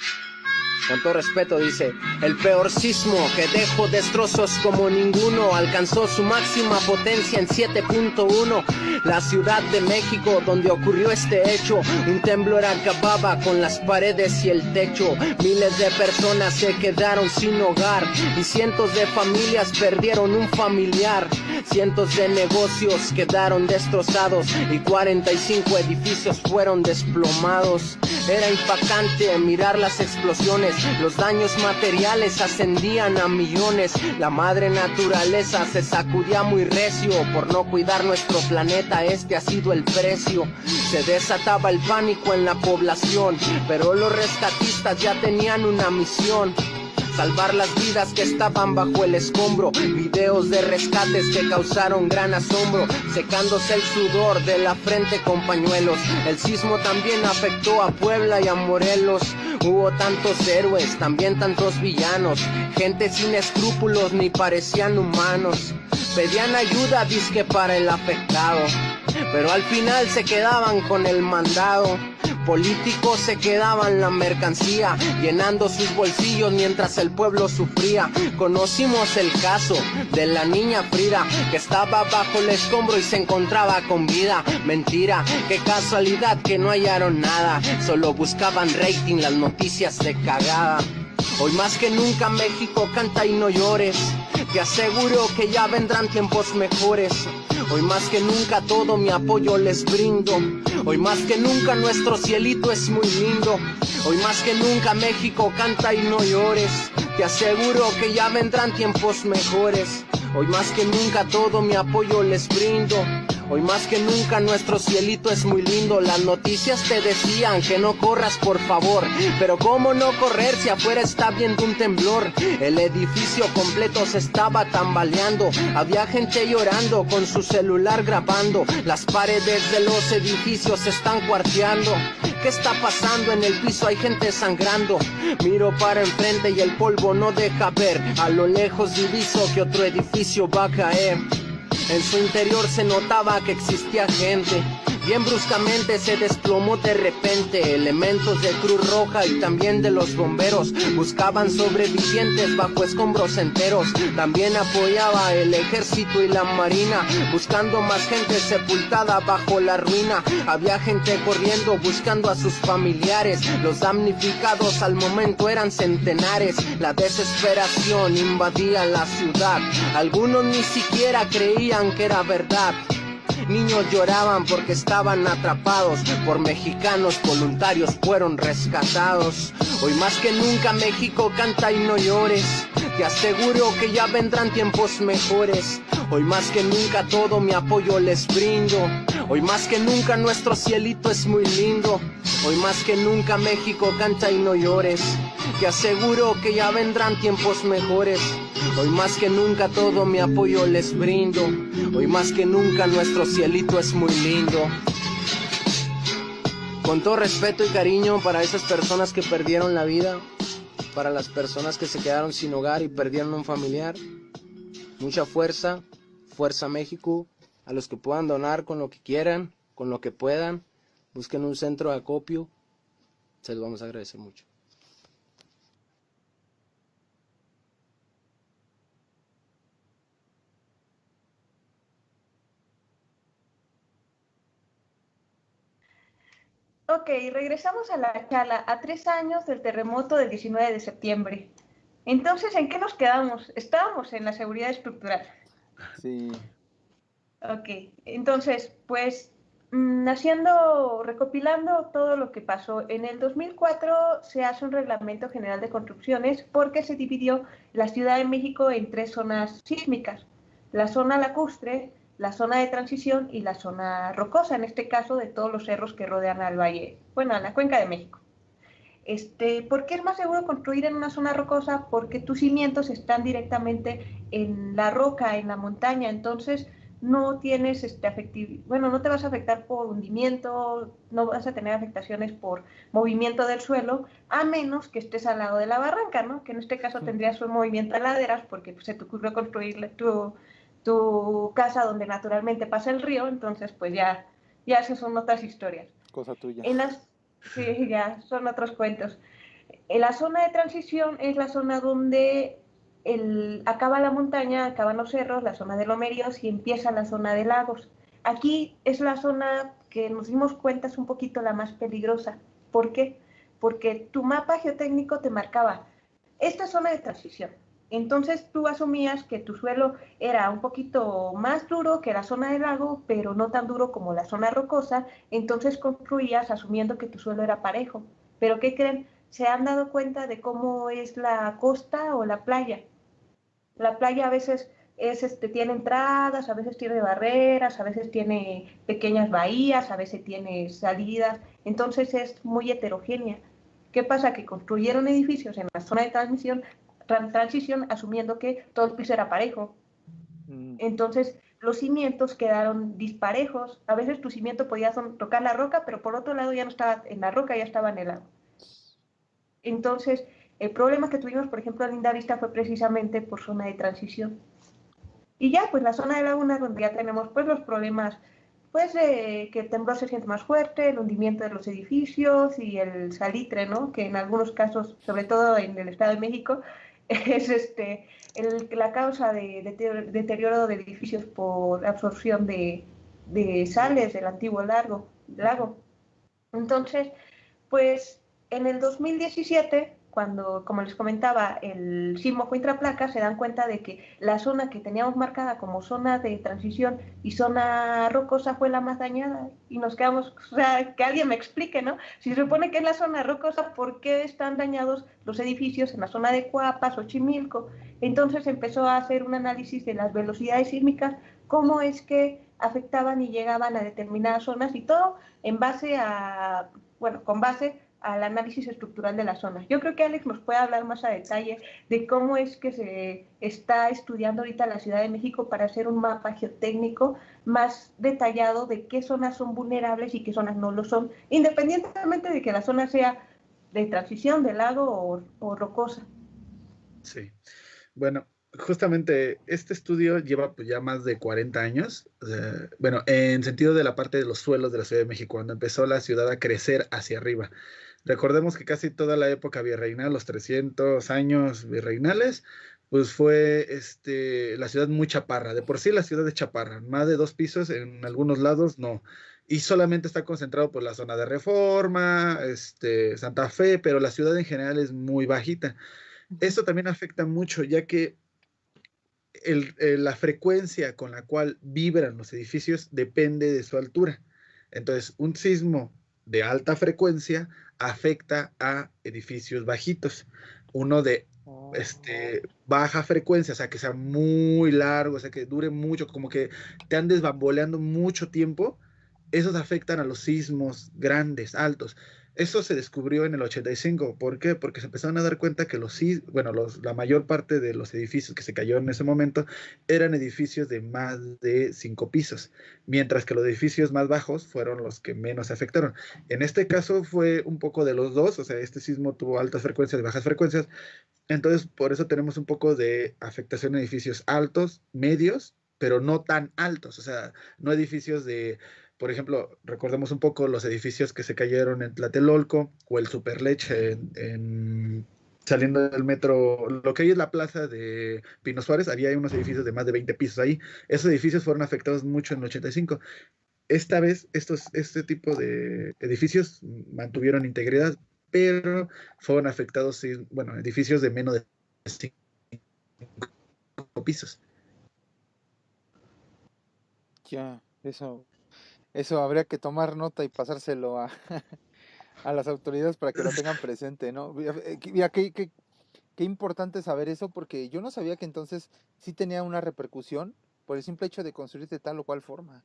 Con todo respeto dice: el peor sismo que dejó destrozos como ninguno alcanzó su máxima potencia en 7.1. La Ciudad de México donde ocurrió este hecho, un temblor acababa con las paredes y el techo. Miles de personas se quedaron sin hogar y cientos de familias perdieron un familiar. Cientos de negocios quedaron destrozados y 45 edificios fueron desplomados. Era impactante mirar las explosiones, los daños materiales ascendían a millones. La madre naturaleza se sacudía muy recio por no cuidar nuestro planeta, este ha sido el precio. Se desataba el pánico en la población, pero los rescatistas ya tenían una misión: salvar las vidas que estaban bajo el escombro. Videos de rescates que causaron gran asombro, secándose el sudor de la frente con pañuelos. El sismo también afectó a Puebla y a Morelos. Hubo tantos héroes, también tantos villanos, gente sin escrúpulos ni parecían humanos. Pedían ayuda dizque para el afectado, pero al final se quedaban con el mandado. Políticos se quedaban la mercancía, llenando sus bolsillos mientras el pueblo sufría. Conocimos el caso de la niña Frida, que estaba bajo el escombro y se encontraba con vida. Mentira, qué casualidad que no hallaron nada, solo buscaban rating, las noticias de cagada. Hoy más que nunca México canta y no llores, te aseguro que ya vendrán tiempos mejores. Hoy más que nunca todo mi apoyo les brindo. Hoy más que nunca nuestro cielito es muy lindo. Hoy más que nunca México canta y no llores, te aseguro que ya vendrán tiempos mejores. Hoy más que nunca todo mi apoyo les brindo. Hoy más que nunca nuestro cielito es muy lindo. Las noticias te decían que no corras, por favor, pero cómo no correr si afuera está viendo un temblor. El edificio completo se estaba tambaleando, había gente llorando con su celular grabando. Las paredes de los edificios se están cuarteando. ¿Qué está pasando? En el piso hay gente sangrando. Miro para enfrente y el polvo no deja ver. A lo lejos diviso que otro edificio va a caer. En su interior se notaba que existía gente. Bien bruscamente se desplomó de repente. Elementos de Cruz Roja y también de los bomberos buscaban sobrevivientes bajo escombros enteros. También apoyaba el ejército y la marina, buscando más gente sepultada bajo la ruina. Había gente corriendo buscando a sus familiares. Los damnificados al momento eran centenares. La desesperación invadía la ciudad. Algunos ni siquiera creían que era verdad. Niños lloraban porque estaban atrapados por mexicanos voluntarios, fueron rescatados. Hoy más que nunca México canta y no llores. Te aseguro que ya vendrán tiempos mejores. Hoy más que nunca todo mi apoyo les brindo. Hoy más que nunca nuestro cielito es muy lindo. Hoy más que nunca México canta y no llores. Te aseguro que ya vendrán tiempos mejores. Hoy más que nunca todo mi apoyo les brindo. Hoy más que nunca nuestro cielito es muy lindo. Con todo respeto y cariño para esas personas que perdieron la vida, para las personas que se quedaron sin hogar y perdieron un familiar, mucha fuerza, Fuerza México. A los que puedan donar con lo que quieran, con lo que puedan, busquen un centro de acopio, se los vamos a agradecer mucho. Ok, regresamos a la charla a 3 años del terremoto del 19 de septiembre. Entonces, ¿en qué nos quedamos? Estábamos en la seguridad estructural. Sí. Ok, entonces, pues, recopilando todo lo que pasó, en el 2004 se hace un reglamento general de construcciones porque se dividió la Ciudad de México en 3 zonas sísmicas: la zona lacustre, la zona de transición y la zona rocosa, en este caso de todos los cerros que rodean al valle, bueno, a la Cuenca de México. ¿Por qué es más seguro construir en una zona rocosa? Porque tus cimientos están directamente en la roca, en la montaña, entonces no tienes no te vas a afectar por hundimiento, no vas a tener afectaciones por movimiento del suelo, a menos que estés al lado de la barranca, ¿no? Que en este caso tendrías un movimiento de laderas porque pues, se te ocurrió construir tu casa donde naturalmente pasa el río, entonces pues ya esas son otras historias. Cosa tuya. Sí, ya son otros cuentos. En la zona de transición es la zona donde acaba la montaña, acaban los cerros, la zona de lomeríos y empieza la zona de lagos. Aquí es la zona que nos dimos cuenta es un poquito la más peligrosa. ¿Por qué? Porque tu mapa geotécnico te marcaba esta zona de transición. Entonces tú asumías que tu suelo era un poquito más duro que la zona del lago, pero no tan duro como la zona rocosa, entonces construías asumiendo que tu suelo era parejo. Pero ¿qué creen? ¿Se han dado cuenta de cómo es la costa o la playa? La playa a veces tiene entradas, a veces tiene barreras, a veces tiene pequeñas bahías, a veces tiene salidas, entonces es muy heterogénea. ¿Qué pasa? Que construyeron edificios en la zona de transición asumiendo que todo el piso era parejo. Entonces los cimientos quedaron disparejos. A veces tu cimiento podía tocar la roca, pero por otro lado ya no estaba en la roca, ya estaba en el agua. Entonces el problema que tuvimos, por ejemplo, en Lindavista fue precisamente por zona de transición. Y ya, pues la zona de laguna, donde ya tenemos pues los problemas, pues que el temblor se siente más fuerte, el hundimiento de los edificios y el salitre, ¿no? Que en algunos casos, sobre todo en el Estado de México, es la causa de deterioro de edificios por absorción de sales del antiguo lago. Entonces, pues en el 2017, cuando, como les comentaba, el sismo fue intraplaca, se dan cuenta de que la zona que teníamos marcada como zona de transición y zona rocosa fue la más dañada. Y nos quedamos, o sea, que alguien me explique, ¿no? Si se supone que es la zona rocosa, ¿por qué están dañados los edificios en la zona de Coapas, Xochimilco? Entonces empezó a hacer un análisis de las velocidades sísmicas cómo es que afectaban y llegaban a determinadas zonas y todo en base a, bueno, con base al análisis estructural de las zonas. Yo creo que Alex nos puede hablar más a detalle de cómo es que se está estudiando ahorita la Ciudad de México para hacer un mapa geotécnico más detallado de qué zonas son vulnerables y qué zonas no lo son, independientemente de que la zona sea de transición, de lago o rocosa. Sí. Bueno, justamente este estudio lleva pues, ya más de 40 años, bueno, en sentido de la parte de los suelos de la Ciudad de México, cuando empezó la ciudad a crecer hacia arriba. Recordemos que casi toda la época virreinal, los 300 años virreinales, pues fue la ciudad muy chaparra. De por sí la ciudad es chaparra, más de 2 pisos, en algunos lados no. Y solamente está concentrado por la zona de Reforma, Santa Fe, pero la ciudad en general es muy bajita. Esto también afecta mucho, ya que la frecuencia con la cual vibran los edificios depende de su altura. Entonces, un sismo de alta frecuencia afecta a edificios bajitos. Uno de baja frecuencia, o sea, que sea muy largo, o sea, que dure mucho, como que te andes bamboleando mucho tiempo, esos afectan a los sismos grandes, altos. Eso se descubrió en el 85. ¿Por qué? Porque se empezaron a dar cuenta que la mayor parte de los edificios que se cayeron en ese momento eran edificios de más de 5 pisos, mientras que los edificios más bajos fueron los que menos se afectaron. En este caso fue un poco de los dos, o sea, este sismo tuvo altas frecuencias y bajas frecuencias, entonces por eso tenemos un poco de afectación en edificios altos, medios, pero no tan altos, o sea, no edificios de, por ejemplo, recordemos un poco los edificios que se cayeron en Tlatelolco o el Superleche saliendo del metro, lo que hay es la plaza de Pino Suárez, había unos edificios de más de 20 pisos ahí. Esos edificios fueron afectados mucho en el 85. Esta vez, este tipo de edificios mantuvieron integridad, pero fueron afectados, bueno, edificios de menos de 5 pisos. Ya, eso habría que tomar nota y pasárselo a las autoridades para que lo tengan presente, ¿no? Mira, qué importante saber eso, porque yo no sabía que entonces sí tenía una repercusión por el simple hecho de construir de tal o cual forma.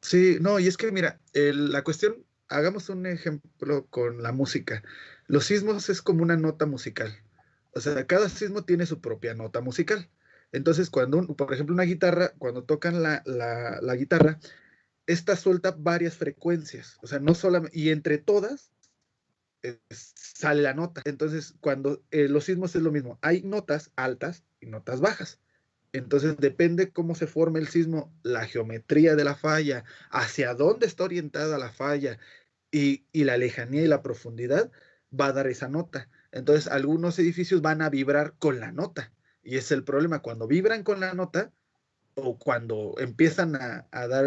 Sí, no, y es que mira, la cuestión, hagamos un ejemplo con la música. Los sismos es como una nota musical. O sea, cada sismo tiene su propia nota musical. Entonces, por ejemplo, una guitarra, cuando tocan la guitarra, esta suelta varias frecuencias. O sea, no solamente, y entre todas sale la nota. Entonces, cuando los sismos es lo mismo, hay notas altas y notas bajas. Entonces depende cómo se forme el sismo, la geometría de la falla, hacia dónde está orientada la falla y la lejanía y la profundidad va a dar esa nota. Entonces algunos edificios van a vibrar con la nota y es el problema cuando vibran con la nota o cuando empiezan a dar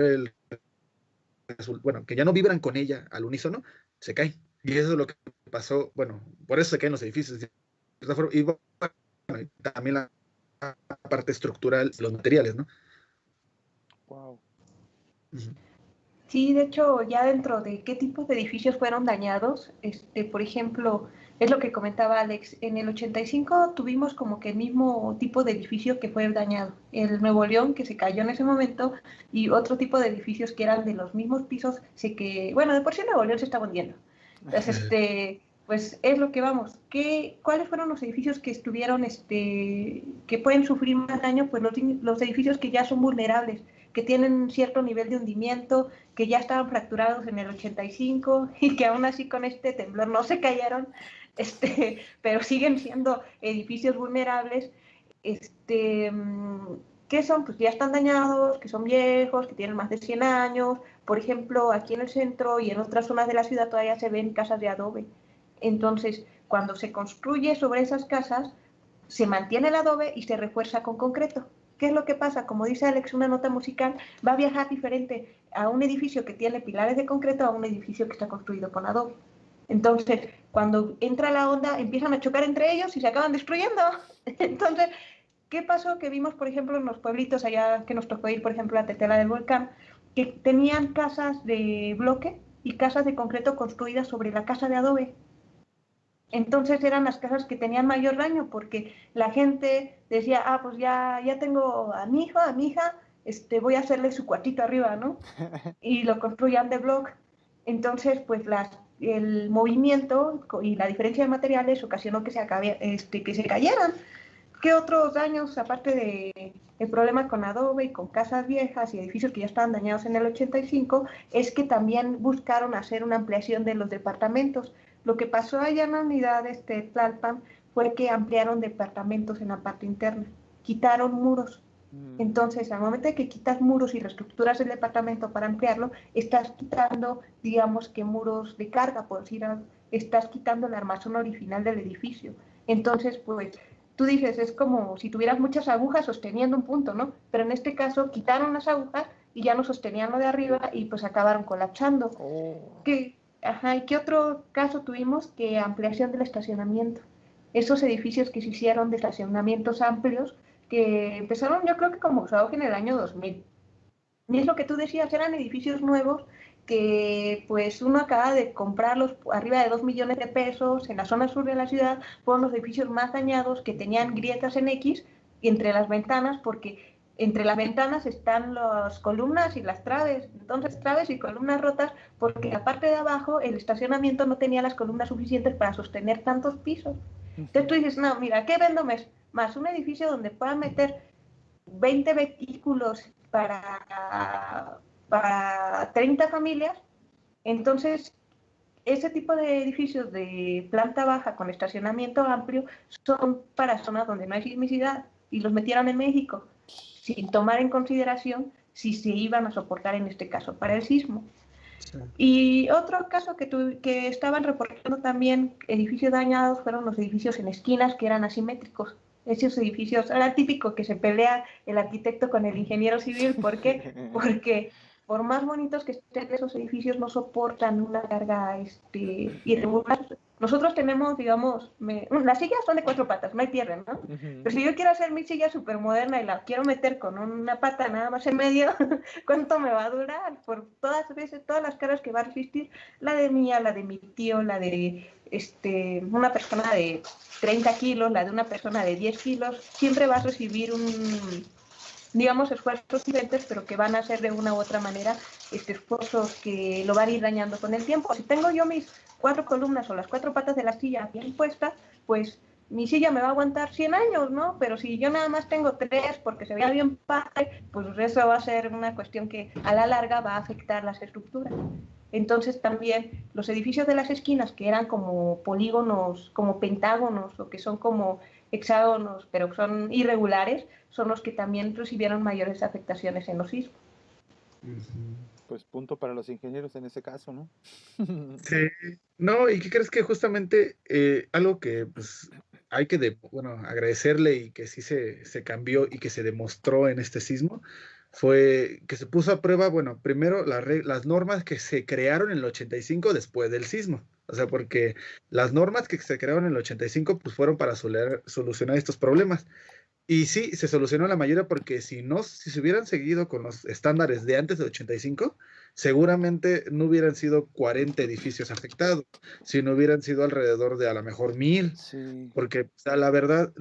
bueno, que ya no vibran con ella al unísono, se caen. Y eso es lo que pasó, bueno, por eso se caen los edificios. Y bueno, también la parte estructural, los materiales, ¿no? Wow. Sí, de hecho, ya dentro de qué tipos de edificios fueron dañados, por ejemplo, es lo que comentaba Alex, en el 85 tuvimos como que el mismo tipo de edificio que fue dañado, el Nuevo León que se cayó en ese momento y otro tipo de edificios que eran de los mismos pisos, bueno, de por sí Nuevo León se está hundiendo. Entonces, pues es lo que vamos. ¿Cuáles fueron los edificios que estuvieron, que pueden sufrir más daño? Pues los edificios que ya son vulnerables, que tienen cierto nivel de hundimiento, que ya estaban fracturados en el 85 y que aún así con este temblor no se cayeron, pero siguen siendo edificios vulnerables, que son, pues ya están dañados, que son viejos, que tienen más de 100 años. Por ejemplo, aquí en el centro y en otras zonas de la ciudad todavía se ven casas de adobe. Entonces, cuando se construye sobre esas casas, se mantiene el adobe y se refuerza con concreto. ¿Qué es lo que pasa? Como dice Alex, una nota musical va a viajar diferente a un edificio que tiene pilares de concreto a un edificio que está construido con adobe. Entonces, cuando entra la onda, empiezan a chocar entre ellos y se acaban destruyendo. Entonces, ¿qué pasó? Que vimos, por ejemplo, en los pueblitos allá que nos tocó ir, por ejemplo, a Tetela del Volcán, que tenían casas de bloque y casas de concreto construidas sobre la casa de adobe. Entonces eran las casas que tenían mayor daño porque la gente decía, pues ya tengo a mi hijo, a mi hija, voy a hacerle su cuartito arriba, ¿no? Y lo construyan de block. Entonces, pues el movimiento y la diferencia de materiales ocasionó que que se cayeran. ¿Qué otros daños, aparte de el problema con Adobe y con casas viejas y edificios que ya estaban dañados en el 85, es que también buscaron hacer una ampliación de los departamentos? Lo que pasó allá en la unidad Tlalpan fue que ampliaron departamentos en la parte interna, quitaron muros. Entonces, al momento de que quitas muros y reestructuras el departamento para ampliarlo, estás quitando, digamos que muros de carga, por decir algo, estás quitando el armazón original del edificio. Entonces, pues, tú dices, es como si tuvieras muchas agujas sosteniendo un punto, ¿no? Pero en este caso quitaron las agujas y ya no sostenían lo de arriba y pues acabaron colapsando. ¿Y qué otro caso tuvimos? Que ampliación del estacionamiento. Esos edificios que se hicieron de estacionamientos amplios, que empezaron yo creo que como su auge en el año 2000. Y es lo que tú decías, eran edificios nuevos que pues uno acaba de comprarlos arriba de 2 millones de pesos en la zona sur de la ciudad, fueron los edificios más dañados, que tenían grietas en X y entre las ventanas, porque entre las ventanas están las columnas y las traves, entonces traves y columnas rotas, porque la parte de abajo el estacionamiento no tenía las columnas suficientes para sostener tantos pisos. Entonces tú dices, no, mira, ¿qué vendo más un edificio donde puedan meter 20 vehículos para 30 familias? Entonces, ese tipo de edificios de planta baja con estacionamiento amplio son para zonas donde no hay sismicidad y los metieron en México sin tomar en consideración si se iban a soportar en este caso para el sismo. Sí. Y otro caso que estaban reportando también edificios dañados fueron los edificios en esquinas que eran asimétricos. Esos edificios, era típico que se pelea el arquitecto con el ingeniero civil. ¿Por qué? Porque por más bonitos que estén esos edificios, no soportan una carga irregular. Nosotros tenemos, digamos, las sillas son de 4 patas, no hay pierde, ¿no? Pero si yo quiero hacer mi silla súper moderna y la quiero meter con una pata nada más en medio, ¿cuánto me va a durar? Por todas las cargas que va a resistir, la de mía, la de mi tío, la de una persona de 30 kilos, la de una persona de 10 kilos, siempre vas a recibir digamos, esfuerzos diferentes, pero que van a ser de una u otra manera esfuerzos que lo van a ir dañando con el tiempo. Si tengo yo mis 4 columnas o las 4 patas de la silla bien puestas, pues mi silla me va a aguantar 100 años, ¿no? Pero si yo nada más tengo 3 porque se vea bien padre, pues eso va a ser una cuestión que a la larga va a afectar las estructuras. Entonces también los edificios de las esquinas, que eran como polígonos, como pentágonos, o que son como hexágonos, pero son irregulares, son los que también recibieron mayores afectaciones en los sismos. Pues punto para los ingenieros en ese caso, ¿no? Sí, no, ¿y qué crees? Que justamente algo que pues hay que agradecerle y que sí se cambió y que se demostró en este sismo fue que se puso a prueba, bueno, primero las normas que se crearon en el 85 después del sismo. O sea, porque las normas que se crearon en el 85 pues fueron para solucionar estos problemas. Y sí, se solucionó la mayoría, porque si se hubieran seguido con los estándares de antes del 85, seguramente no hubieran sido 40 edificios afectados, sino hubieran sido alrededor de a lo mejor 1000. Sí. Porque o sea, la verdad,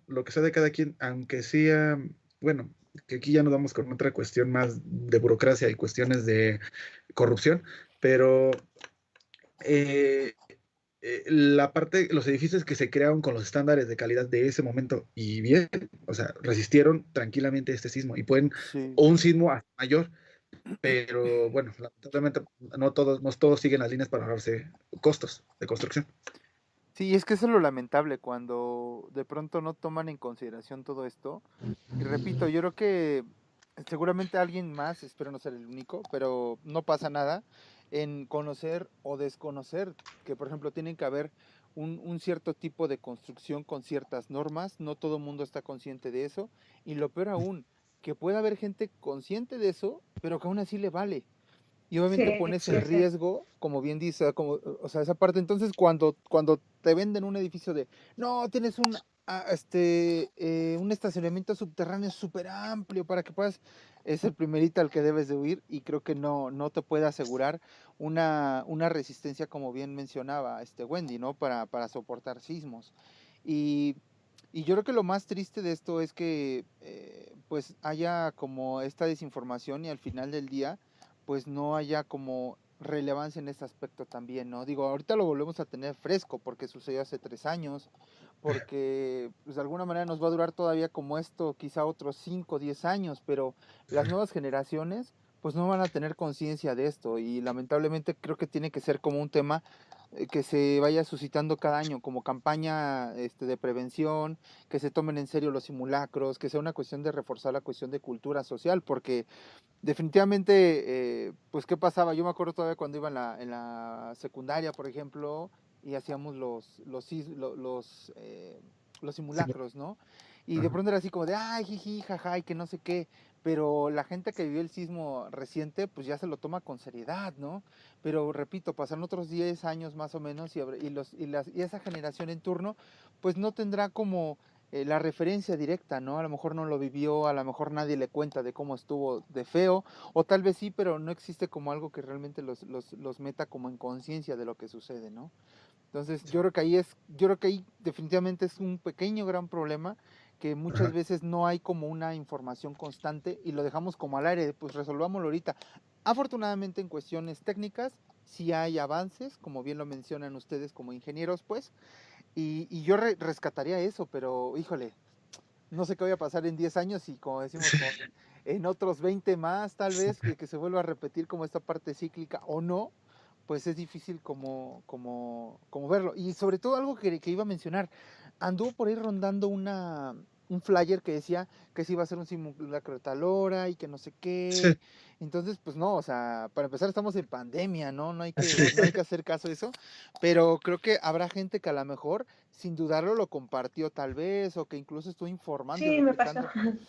lo que sea de cada quien, aunque sea, bueno, que aquí ya nos vamos con otra cuestión más de burocracia y cuestiones de corrupción, pero los edificios que se crearon con los estándares de calidad de ese momento y bien, o sea, resistieron tranquilamente este sismo y o un sismo hasta mayor, pero bueno, lamentablemente no todos siguen las líneas para ahorrarse costos de construcción. Sí, es que eso es lo lamentable, cuando de pronto no toman en consideración todo esto. Y repito, yo creo que seguramente alguien más, espero no ser el único, pero no pasa nada en conocer o desconocer que, por ejemplo, tienen que haber un cierto tipo de construcción con ciertas normas. No todo el mundo está consciente de eso, y lo peor aún, que pueda haber gente consciente de eso, pero que aún así le vale. Y obviamente pones en riesgo, como bien dice, o sea, esa parte. Entonces, cuando te venden un edificio de, no, tienes un estacionamiento subterráneo súper amplio para que puedas, es el primerito al que debes de huir, y creo que no te puede asegurar una resistencia, como bien mencionaba Wendy, ¿no? Para soportar sismos. Y yo creo que lo más triste de esto es que, pues haya como esta desinformación y al final del día pues no haya como relevancia en este aspecto también, ¿no? Digo, ahorita lo volvemos a tener fresco porque sucedió hace 3 años, porque pues de alguna manera nos va a durar todavía como esto quizá otros 5 o 10 años, pero las nuevas generaciones pues no van a tener conciencia de esto y lamentablemente creo que tiene que ser como un tema que se vaya suscitando cada año como campaña de prevención, que se tomen en serio los simulacros, que sea una cuestión de reforzar la cuestión de cultura social, porque definitivamente, pues, ¿qué pasaba? Yo me acuerdo todavía cuando iba en la secundaria, por ejemplo, y hacíamos los Sí, simulacros, ¿no? Y de ajá. pronto era así como de, ay, jiji, jaja, y que no sé qué, pero la gente que vivió el sismo reciente, pues ya se lo toma con seriedad, ¿no? Pero repito, pasan otros 10 años más o menos y esa generación en turno, pues no tendrá como la referencia directa, ¿no? A lo mejor no lo vivió, a lo mejor nadie le cuenta de cómo estuvo de feo, o tal vez sí, pero no existe como algo que realmente los meta como en conciencia de lo que sucede, ¿no? Entonces, yo creo que ahí definitivamente es un pequeño gran problema que muchas Ajá. veces no hay como una información constante y lo dejamos como al aire, pues resolvámoslo ahorita. Afortunadamente en cuestiones técnicas sí hay avances, como bien lo mencionan ustedes como ingenieros, pues, y yo rescataría eso, pero híjole, no sé qué vaya a pasar en 10 años y como decimos, en otros 20 más tal vez, que se vuelva a repetir como esta parte cíclica o no, pues es difícil como verlo. Y sobre todo algo que iba a mencionar, anduvo por ahí rondando un flyer que decía que se iba a hacer un simulacro de tal hora y que no sé Sí, qué. Entonces, pues no, o sea, para empezar estamos en pandemia, ¿no? sí. No hay que hacer caso de eso, pero creo que habrá gente que a lo mejor, sin dudarlo, lo compartió tal vez, o que incluso estuvo informando y Sí, me pasó. replicando.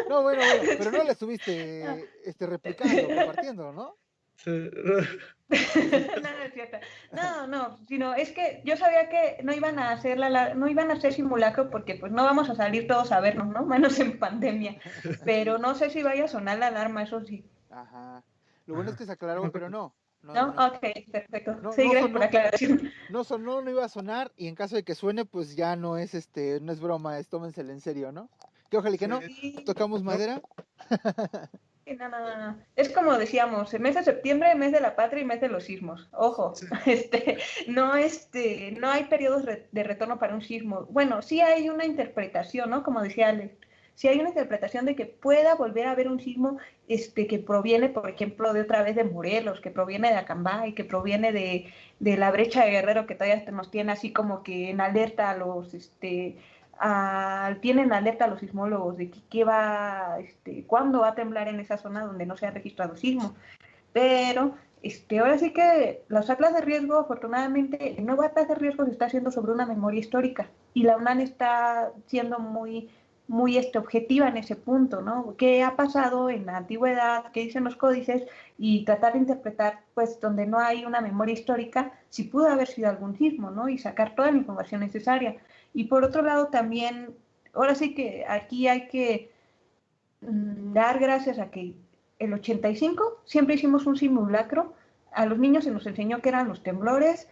No, bueno, pero no le estuviste replicando, compartiendo, ¿no? Sí, no, No, no es cierto. No, no, sino es que yo sabía que no iban a hacer no iban a hacer simulacro porque pues no vamos a salir todos a vernos, ¿no? Menos en pandemia. Pero no sé si vaya a sonar la alarma, eso sí. Ajá. Lo bueno es ajá. que se aclaró, pero no. No, no, ¿No? no. Ok, perfecto. No, Sí, no gracias por la sonó, aclaración. no sonó, no iba a sonar, y en caso de que suene, pues ya no es no es broma, tómenselo en serio, ¿no? Que ojalá y que Sí, no. Sí, Tocamos no, madera. sí, no, no, no, no. Es como decíamos, el mes de septiembre, mes de la patria y mes de los sismos. Ojo, sí, no hay periodos de retorno para un sismo. Bueno, sí hay una interpretación, ¿no? Como decía Alex, sí hay una interpretación de que pueda volver a haber un sismo que proviene, por ejemplo, de otra vez de Morelos, que proviene de Acambay, que proviene de la brecha de Guerrero, que todavía nos tiene así como que en alerta a los, tienen alerta a los sismólogos de que va, cuándo va a temblar en esa zona donde no se ha registrado sismo. Pero ahora sí que los atlas de riesgo, afortunadamente, el nuevo atlas de riesgo se está haciendo sobre una memoria histórica y la UNAM está siendo muy objetiva en ese punto, ¿no? ¿Qué ha pasado en la antigüedad? ¿Qué dicen los códices? Y tratar de interpretar, pues, donde no hay una memoria histórica, si pudo haber sido algún sismo, ¿no? Y sacar toda la información necesaria. Y por otro lado, también, ahora sí que aquí hay que dar gracias a que el 85 siempre hicimos un simulacro. A los niños se nos enseñó que eran los temblores,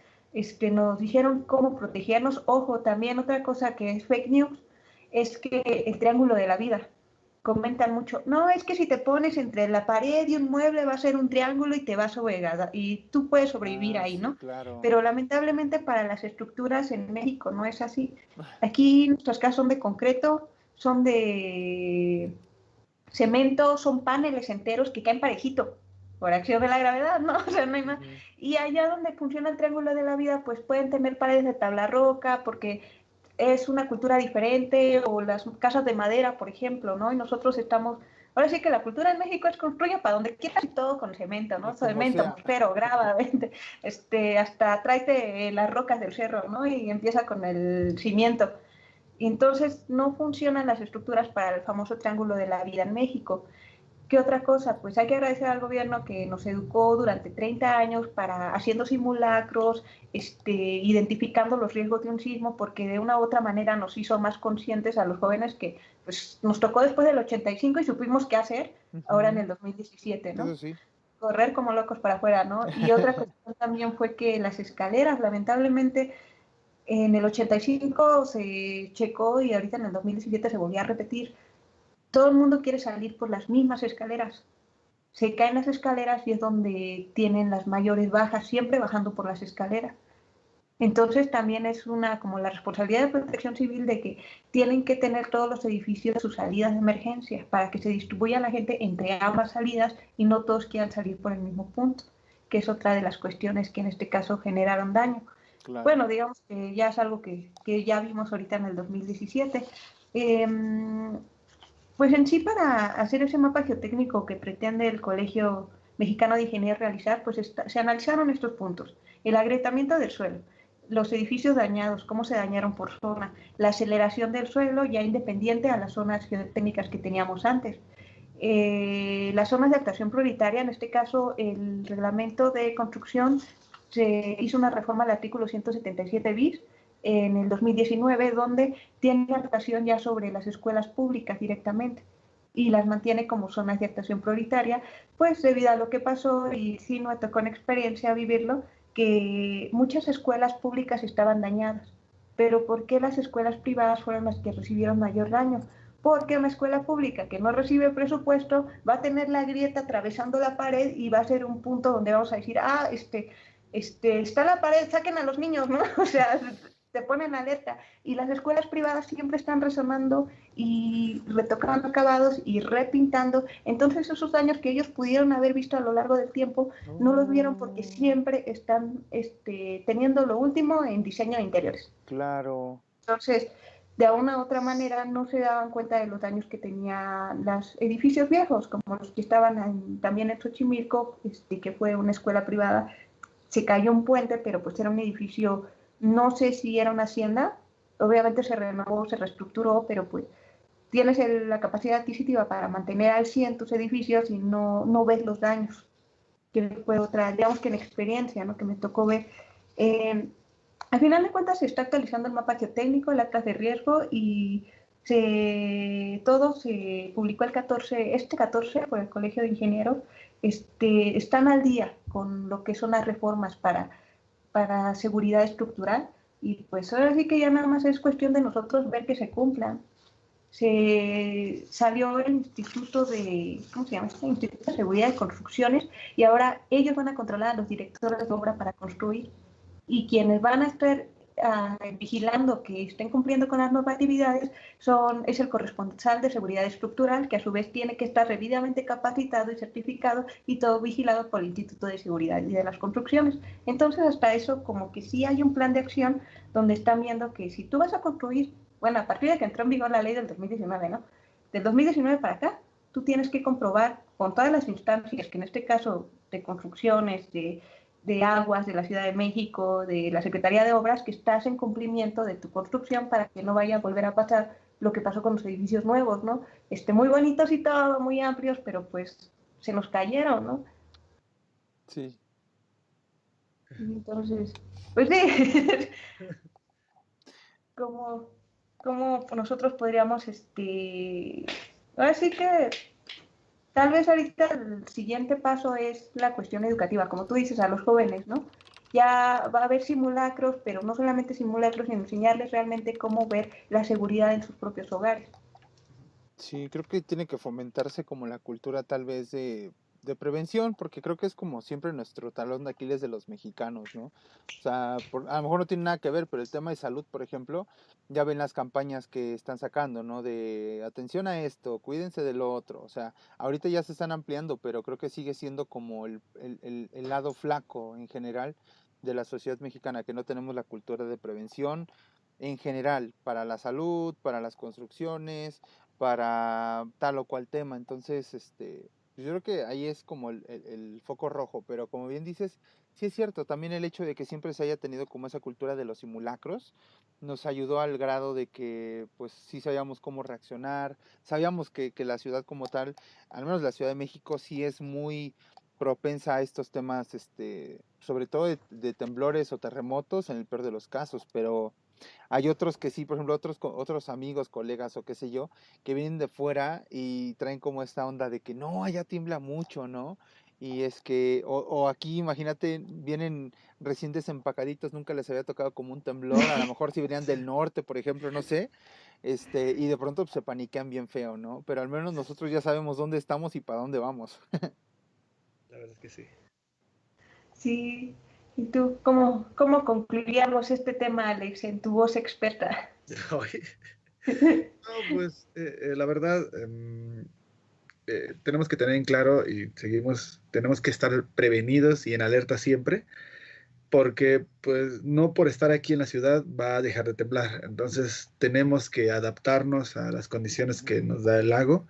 nos dijeron cómo protegernos. Ojo, también otra cosa que es fake news es que el triángulo de la vida. Comentan mucho, no, es que si te pones entre la pared y un mueble va a ser un triángulo y te vas a sobregar y tú puedes sobrevivir Ah, ahí, sí, ¿no? claro. Pero lamentablemente para las estructuras en México no es así. Aquí nuestras casas son de concreto, son de cemento, son paneles enteros que caen parejito por acción de la gravedad, ¿no? O sea, no hay más. Ujú. Y allá donde funciona el triángulo de la vida, pues pueden tener paredes de tabla roca porque es una cultura diferente, o las casas de madera, por ejemplo, ¿no? Y nosotros estamos, ahora sí que la cultura en México es construye para donde quieras y todo con cemento, Y ¿no? como Cemento, sea. mortero, grava, hasta tráete las rocas del cerro, ¿no? Y empieza con el cimiento. Y entonces no funcionan las estructuras para el famoso triángulo de la vida en México. ¿Qué otra cosa? Pues hay que agradecer al gobierno que nos educó durante 30 años para haciendo simulacros, identificando los riesgos de un sismo, porque de una u otra manera nos hizo más conscientes a los jóvenes que pues, nos tocó después del 85 y supimos qué hacer ahora en Ujú. el 2017, ¿no? Eso sí. Correr como locos para afuera, ¿no? Y otra cuestión también fue que las escaleras, lamentablemente, en el 85 se checó y ahorita en el 2017 se volvió a repetir. todo el mundo quiere salir por las mismas escaleras. Se caen las escaleras y es donde tienen las mayores bajas, siempre bajando por las escaleras. Entonces también es como la responsabilidad de Protección Civil de que tienen que tener todos los edificios sus salidas de emergencia para que se distribuya la gente entre ambas salidas y no todos quieran salir por el mismo punto, que es otra de las cuestiones que en este caso generaron daño. Claro. Bueno, digamos que ya es algo que ya vimos ahorita en el 2017. Pues en sí, para hacer ese mapa geotécnico que pretende el Colegio Mexicano de Ingenieros realizar, pues se analizaron estos puntos: el agrietamiento del suelo, los edificios dañados, cómo se dañaron por zona, la aceleración del suelo ya independiente a las zonas geotécnicas que teníamos antes, las zonas de actuación prioritaria. En este caso, el reglamento de construcción se hizo una reforma al artículo 177 bis en el 2019, donde tiene actuación ya sobre las escuelas públicas directamente y las mantiene como zonas de actuación prioritaria, pues debido a lo que pasó, y sí me tocó en experiencia vivirlo, que muchas escuelas públicas estaban dañadas. Pero ¿por qué las escuelas privadas fueron las que recibieron mayor daño? Porque una escuela pública que no recibe presupuesto va a tener la grieta atravesando la pared y va a ser un punto donde vamos a decir, está la pared, saquen a los niños, ¿no? O sea, te ponen alerta. Y las escuelas privadas siempre están resonando y retocando acabados y repintando. Entonces esos daños que ellos pudieron haber visto a lo largo del tiempo no los vieron, porque siempre están teniendo lo último en diseño de interiores. Claro. Entonces, de una u otra manera no se daban cuenta de los daños que tenían los edificios viejos, como los que estaban también en Xochimilco, que fue una escuela privada. Se cayó un puente, pero pues era un edificio, no sé si era una hacienda, obviamente se renovó, se reestructuró, pero pues tienes la capacidad adquisitiva para mantener al 100 tus edificios y no ves los daños, que fue otra, digamos que en experiencia, ¿no?, que me tocó ver. Al final de cuentas se está actualizando el mapa geotécnico, el acta de riesgo, y todo se publicó el 14 por el Colegio de Ingenieros. Están al día con lo que son las reformas para seguridad estructural, y pues ahora sí que ya nada más es cuestión de nosotros ver que se cumplan. Se salió el Instituto de, ¿cómo se llama? Instituto de Seguridad de Construcciones, y ahora ellos van a controlar a los directores de obra para construir, y quienes van a estar vigilando que estén cumpliendo con las normatividades es el corresponsal de seguridad estructural, que a su vez tiene que estar debidamente capacitado y certificado, y todo vigilado por el Instituto de Seguridad y de las Construcciones. Entonces, hasta eso, como que sí hay un plan de acción donde están viendo que si tú vas a construir, bueno, a partir de que entró en vigor la ley del 2019, ¿no? Del 2019 para acá, tú tienes que comprobar con todas las instancias, que en este caso de construcciones, de aguas, de la Ciudad de México, de la Secretaría de Obras, que estás en cumplimiento de tu construcción, para que no vaya a volver a pasar lo que pasó con los edificios nuevos, ¿no? Muy bonitos y todo, muy amplios, pero pues se nos cayeron, ¿no? Sí. Entonces, pues sí, como nosotros podríamos, ahora sí que tal vez ahorita el siguiente paso es la cuestión educativa, como tú dices, a los jóvenes, ¿no? Ya va a haber simulacros, pero no solamente simulacros, sino enseñarles realmente cómo ver la seguridad en sus propios hogares. Sí, creo que tiene que fomentarse como la cultura tal vez de prevención, porque creo que es como siempre nuestro talón de Aquiles de los mexicanos, ¿no? O sea, a lo mejor no tiene nada que ver, pero el tema de salud, por ejemplo, ya ven las campañas que están sacando, ¿no? De atención a esto, cuídense de lo otro. O sea, ahorita ya se están ampliando, pero creo que sigue siendo como el lado flaco en general de la sociedad mexicana, que no tenemos la cultura de prevención en general, para la salud, para las construcciones, para tal o cual tema. Entonces, yo creo que ahí es como el foco rojo, pero como bien dices, sí es cierto, también el hecho de que siempre se haya tenido como esa cultura de los simulacros nos ayudó al grado de que pues sí sabíamos cómo reaccionar, sabíamos que la ciudad como tal, al menos la Ciudad de México, sí es muy propensa a estos temas, sobre todo de temblores o terremotos en el peor de los casos, pero hay otros que sí, por ejemplo, otros amigos, colegas o qué sé yo, que vienen de fuera y traen como esta onda de que no, allá tiembla mucho, ¿no? Y es que, o aquí, imagínate, vienen recién desempacaditos, nunca les había tocado como un temblor, a lo mejor si venían del norte, por ejemplo, no sé, y de pronto pues, se paniquean bien feo, ¿no? Pero al menos nosotros ya sabemos dónde estamos y para dónde vamos. La verdad es que sí. Sí. ¿Y tú cómo concluiríamos este tema, Alex, en tu voz experta? Oye, no, pues la verdad, tenemos que tener en claro y tenemos que estar prevenidos y en alerta siempre, porque pues no por estar aquí en la ciudad va a dejar de temblar. Entonces tenemos que adaptarnos a las condiciones que nos da el lago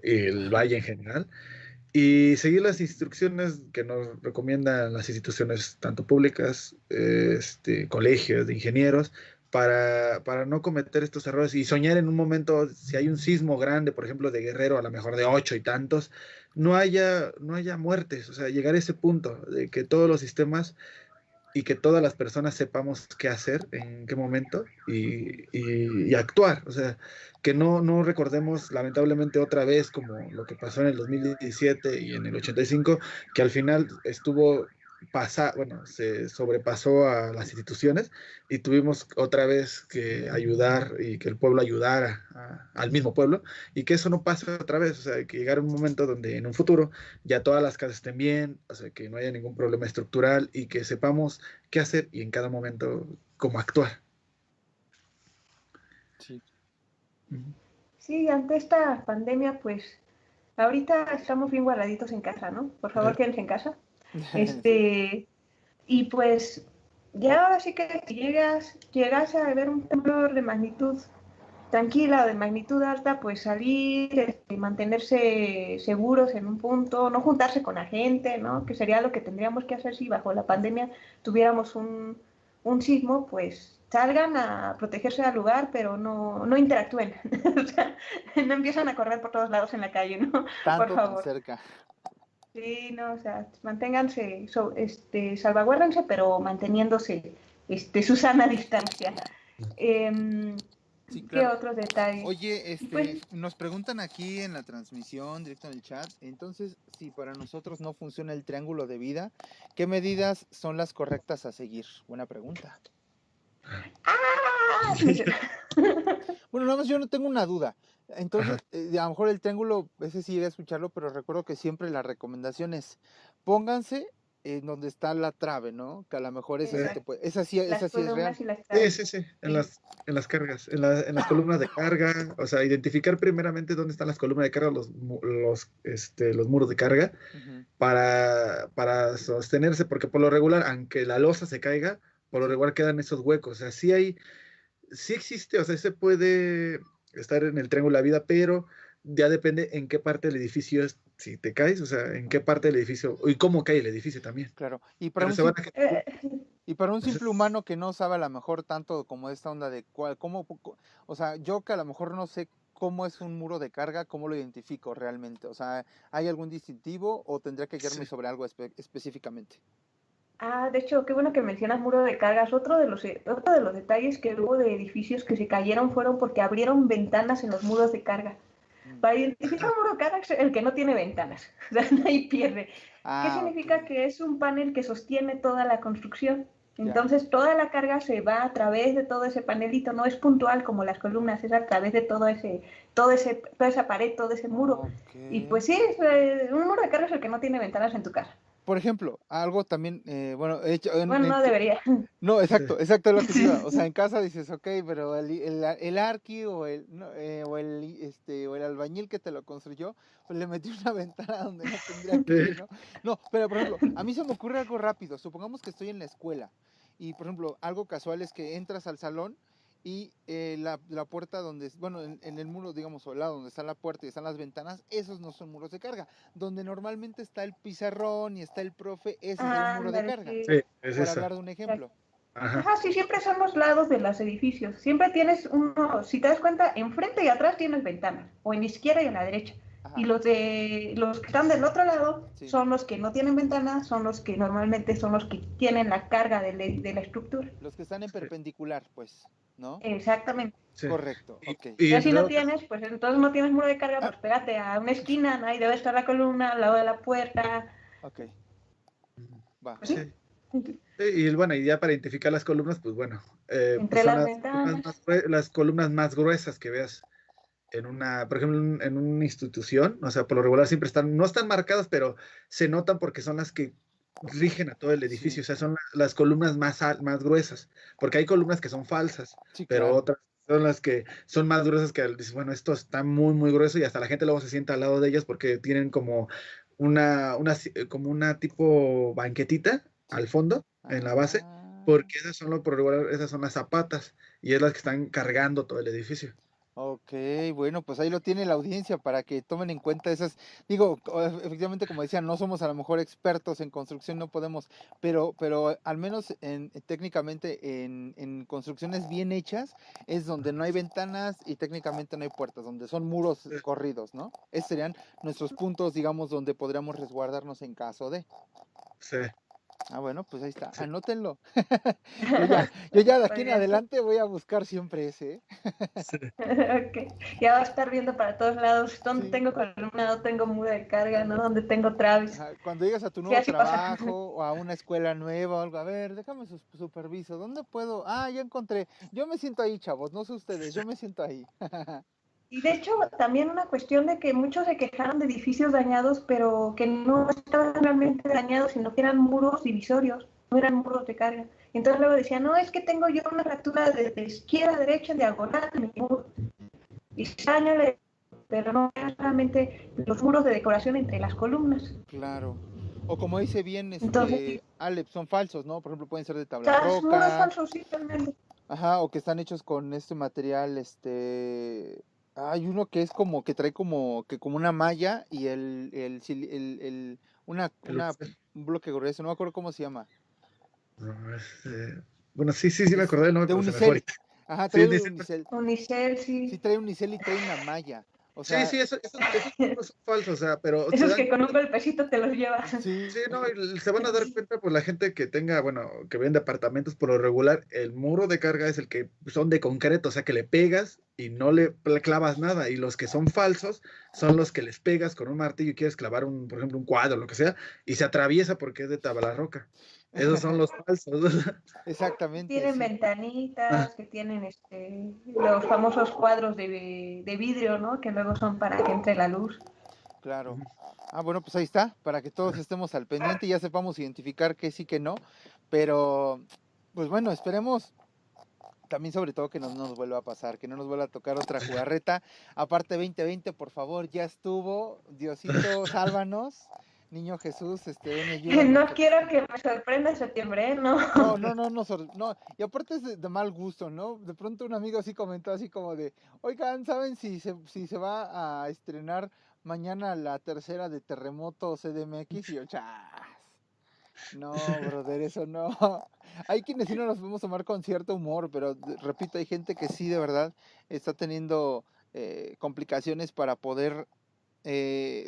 y el valle en general y seguir las instrucciones que nos recomiendan las instituciones tanto públicas, colegios de ingenieros, para no cometer estos errores y soñar en un momento, si hay un sismo grande, por ejemplo, de Guerrero, a lo mejor de 8 y tantos, no haya muertes, o sea, llegar a ese punto de que todos los sistemas y que todas las personas sepamos qué hacer, en qué momento y actuar. O sea, que no recordemos lamentablemente otra vez como lo que pasó en el 2017 y en el 85, que al final se sobrepasó a las instituciones y tuvimos otra vez que ayudar y que el pueblo ayudara al mismo pueblo y que eso no pase otra vez. O sea, que llegar a un momento donde en un futuro ya todas las casas estén bien, o sea, que no haya ningún problema estructural y que sepamos qué hacer y en cada momento cómo actuar. Sí. Sí, ante esta pandemia, pues ahorita estamos bien guardaditos en casa, ¿no? Por favor, quédense en casa. Sí. Y pues ya ahora sí que si llegas a ver un temblor de magnitud tranquila o de magnitud alta, pues salir, mantenerse seguros en un punto, no juntarse con la gente, ¿no? Que sería lo que tendríamos que hacer si bajo la pandemia tuviéramos un sismo, pues salgan a protegerse del lugar, pero no interactúen. O sea, no empiezan a correr por todos lados en la calle, ¿no? Por Tanto tan favor. cerca. Sí, no, o sea, manténganse, salvaguárdense, pero manteniéndose su sana distancia. Sí, ¿Qué claro. otros detalles? Oye, Pues, nos preguntan aquí en la transmisión, directo en el chat, entonces, si para nosotros no funciona el triángulo de vida, ¿qué medidas son las correctas a seguir? Buena pregunta. Bueno, nada más yo no tengo una duda. Entonces, a lo mejor el triángulo, ese sí llegué a escucharlo, pero recuerdo que siempre la recomendación es, pónganse en donde está la trave, ¿no? Que a lo mejor esa sí te puede, esa sí es real. y las Sí, traves. sí, sí, en las cargas, en las columnas de carga, o sea, identificar primeramente dónde están las columnas de carga, los muros de carga, Ujú. para sostenerse, porque por lo regular, aunque la losa se caiga, por lo regular quedan esos huecos, o sea, sí existe, o sea, se puede estar en el triángulo de la vida, pero ya depende en qué parte del edificio es, si te caes, o sea, en qué parte del edificio, y cómo cae el edificio también. Claro. Pero se van a... Y para un o sea, simple humano que no sabe a lo mejor tanto como esta onda de o sea, yo que a lo mejor no sé cómo es un muro de carga, ¿cómo lo identifico realmente? O sea, ¿hay algún distintivo o tendría que guiarme sí. sobre algo específicamente? De hecho, qué bueno que mencionas muro de cargas. Otro de los detalles que hubo de edificios que se cayeron fueron porque abrieron ventanas en los muros de carga. Para identificar un muro de carga es el que no tiene ventanas. O sea, ahí pierde. ¿Qué significa? Ok. Que es un panel que sostiene toda la construcción. Ya. Entonces, toda la carga se va a través de todo ese panelito. No es puntual como las columnas, es a través de toda esa pared, todo ese muro. Ok. Y pues sí, un muro de carga es el que no tiene ventanas en tu casa. Por ejemplo, algo también, bueno, hecho Bueno, no debería. No, exacto es lo que te iba. O sea, en casa dices, ok, pero el arqui o el albañil que te lo construyó, pues le metió una ventana donde no tendría que ir, ¿no? No, pero por ejemplo, a mí se me ocurre algo rápido. Supongamos que estoy en la escuela y, por ejemplo, algo casual es que entras al salón y la puerta donde, bueno, en el muro, digamos, o el lado donde está la puerta y están las ventanas, esos no son muros de carga. Donde normalmente está el pizarrón y está el profe, ese es el muro de carga. Sí. Sí, es Por eso. hablar de un ejemplo. Ajá, sí, siempre son los lados de los edificios. Siempre tienes uno, si te das cuenta, enfrente y atrás tienes ventanas, o en la izquierda y en la derecha. Ajá. Y los que están del otro lado Sí. son los que no tienen ventanas, son los que normalmente son los que tienen la carga de la estructura. Los que están en perpendicular, pues, ¿no? Exactamente. Sí. Correcto, ok. Y Ya si no entre otras- tienes, pues entonces no tienes muro de carga, pues pégate a una esquina, ¿no? Ahí debe estar la columna, al lado de la puerta, Ok, va. Pues sí, Sí. Y bueno, y ya para identificar las columnas, pues bueno, entre pues son las las columnas ventanas. las columnas más gruesas que veas en una, por ejemplo, en una institución, o sea, por lo regular siempre están, no están marcadas, pero se notan porque son las que rigen a todo el edificio, Sí, o sea, son las columnas más gruesas, porque hay columnas que son falsas, sí, pero claro. otras son las que son más gruesas que dices, bueno, esto está muy, muy grueso y hasta la gente luego se sienta al lado de ellas porque tienen como como una tipo banquetita al Sí. fondo, en la base, Ah. porque esas son por regular, esas son las zapatas y es las que están cargando todo el edificio. Ok, bueno, pues ahí lo tiene la audiencia para que tomen en cuenta esas, digo, efectivamente como decía, no somos a lo mejor expertos en construcción, no podemos, pero al menos técnicamente en construcciones bien hechas es donde no hay ventanas y técnicamente no hay puertas, donde son muros corridos, ¿no? Esos serían nuestros puntos, digamos, donde podríamos resguardarnos en caso de. Sí, Ah, bueno, pues ahí está, sí. anótenlo. Yo ya de aquí Muy en bien. adelante voy a buscar siempre ese, ¿eh? Sí. Ok. Ya va a estar viendo para todos lados dónde Sí. tengo columna, dónde tengo muro de carga, ¿no? Dónde tengo Travis. Ajá, cuando llegas a tu Sí, nuevo así pasa. trabajo o a una escuela nueva o algo, a ver, déjame superviso, ¿dónde puedo? Ah, ya encontré. Yo me siento ahí, chavos, no sé ustedes, yo me siento ahí. Y de hecho, también una cuestión de que muchos se quejaron de edificios dañados, pero que no estaban realmente dañados, sino que eran muros divisorios, no eran muros de carga. Y entonces luego decían, no, es que tengo yo una fractura de izquierda a derecha en diagonal en mi muro. Y se daña, pero no eran solamente los muros de decoración entre las columnas. Claro. O como dice bien, Entonces, sí, Alep, son falsos, ¿no? Por ejemplo, pueden ser de tabla los muros roca, falsos, sí, realmente. ajá, o que están hechos con este material, hay uno que es como, que trae como una malla y El unicel. un bloque grueso, no me acuerdo cómo se llama. No, bueno, sí, sí, sí me Es acordé del nombre, de pero se me fue unicel. ahorita. Ajá, Sí, trae ni un siquiera- unicel. Unicel, Sí, sí. trae unicel y trae una malla. O sí, sea, sí, esos no son falsos, o sea, pero se Esos dan que con un golpecito te los llevas. sí, sí, no, y se van a dar cuenta, pues la gente que tenga, bueno, que vende apartamentos por lo regular, el muro de carga es el que son de concreto, o sea, que le pegas y no le clavas nada, y los que son falsos son los que les pegas con un martillo y quieres clavar por ejemplo, un cuadro, lo que sea, y se atraviesa porque es de tabla roca. Esos son los falsos. exactamente, Tienen sí, ventanitas, que tienen los famosos cuadros de vidrio, ¿no? Que luego son para que entre la luz. claro. Ah, bueno, pues ahí está, para que todos estemos al pendiente y ya sepamos identificar qué sí, que no. Pero, pues bueno, esperemos también sobre todo que no nos vuelva a pasar, que no nos vuelva a tocar otra jugarreta. Aparte 2020, por favor, ya estuvo. Diosito, sálvanos. Niño Jesús, ven y ayúdanos. No quiero que me sorprenda septiembre, ¿eh? No. No, no, no, no, no. Y aparte es de mal gusto, ¿no? De pronto un amigo así comentó así como de, oigan, ¿saben si se va a estrenar mañana la tercera de Terremoto CDMX? Y yo, chas. No, brother, eso no. Hay quienes sí no nos podemos tomar con cierto humor, pero repito, hay gente que sí de verdad está teniendo complicaciones para poder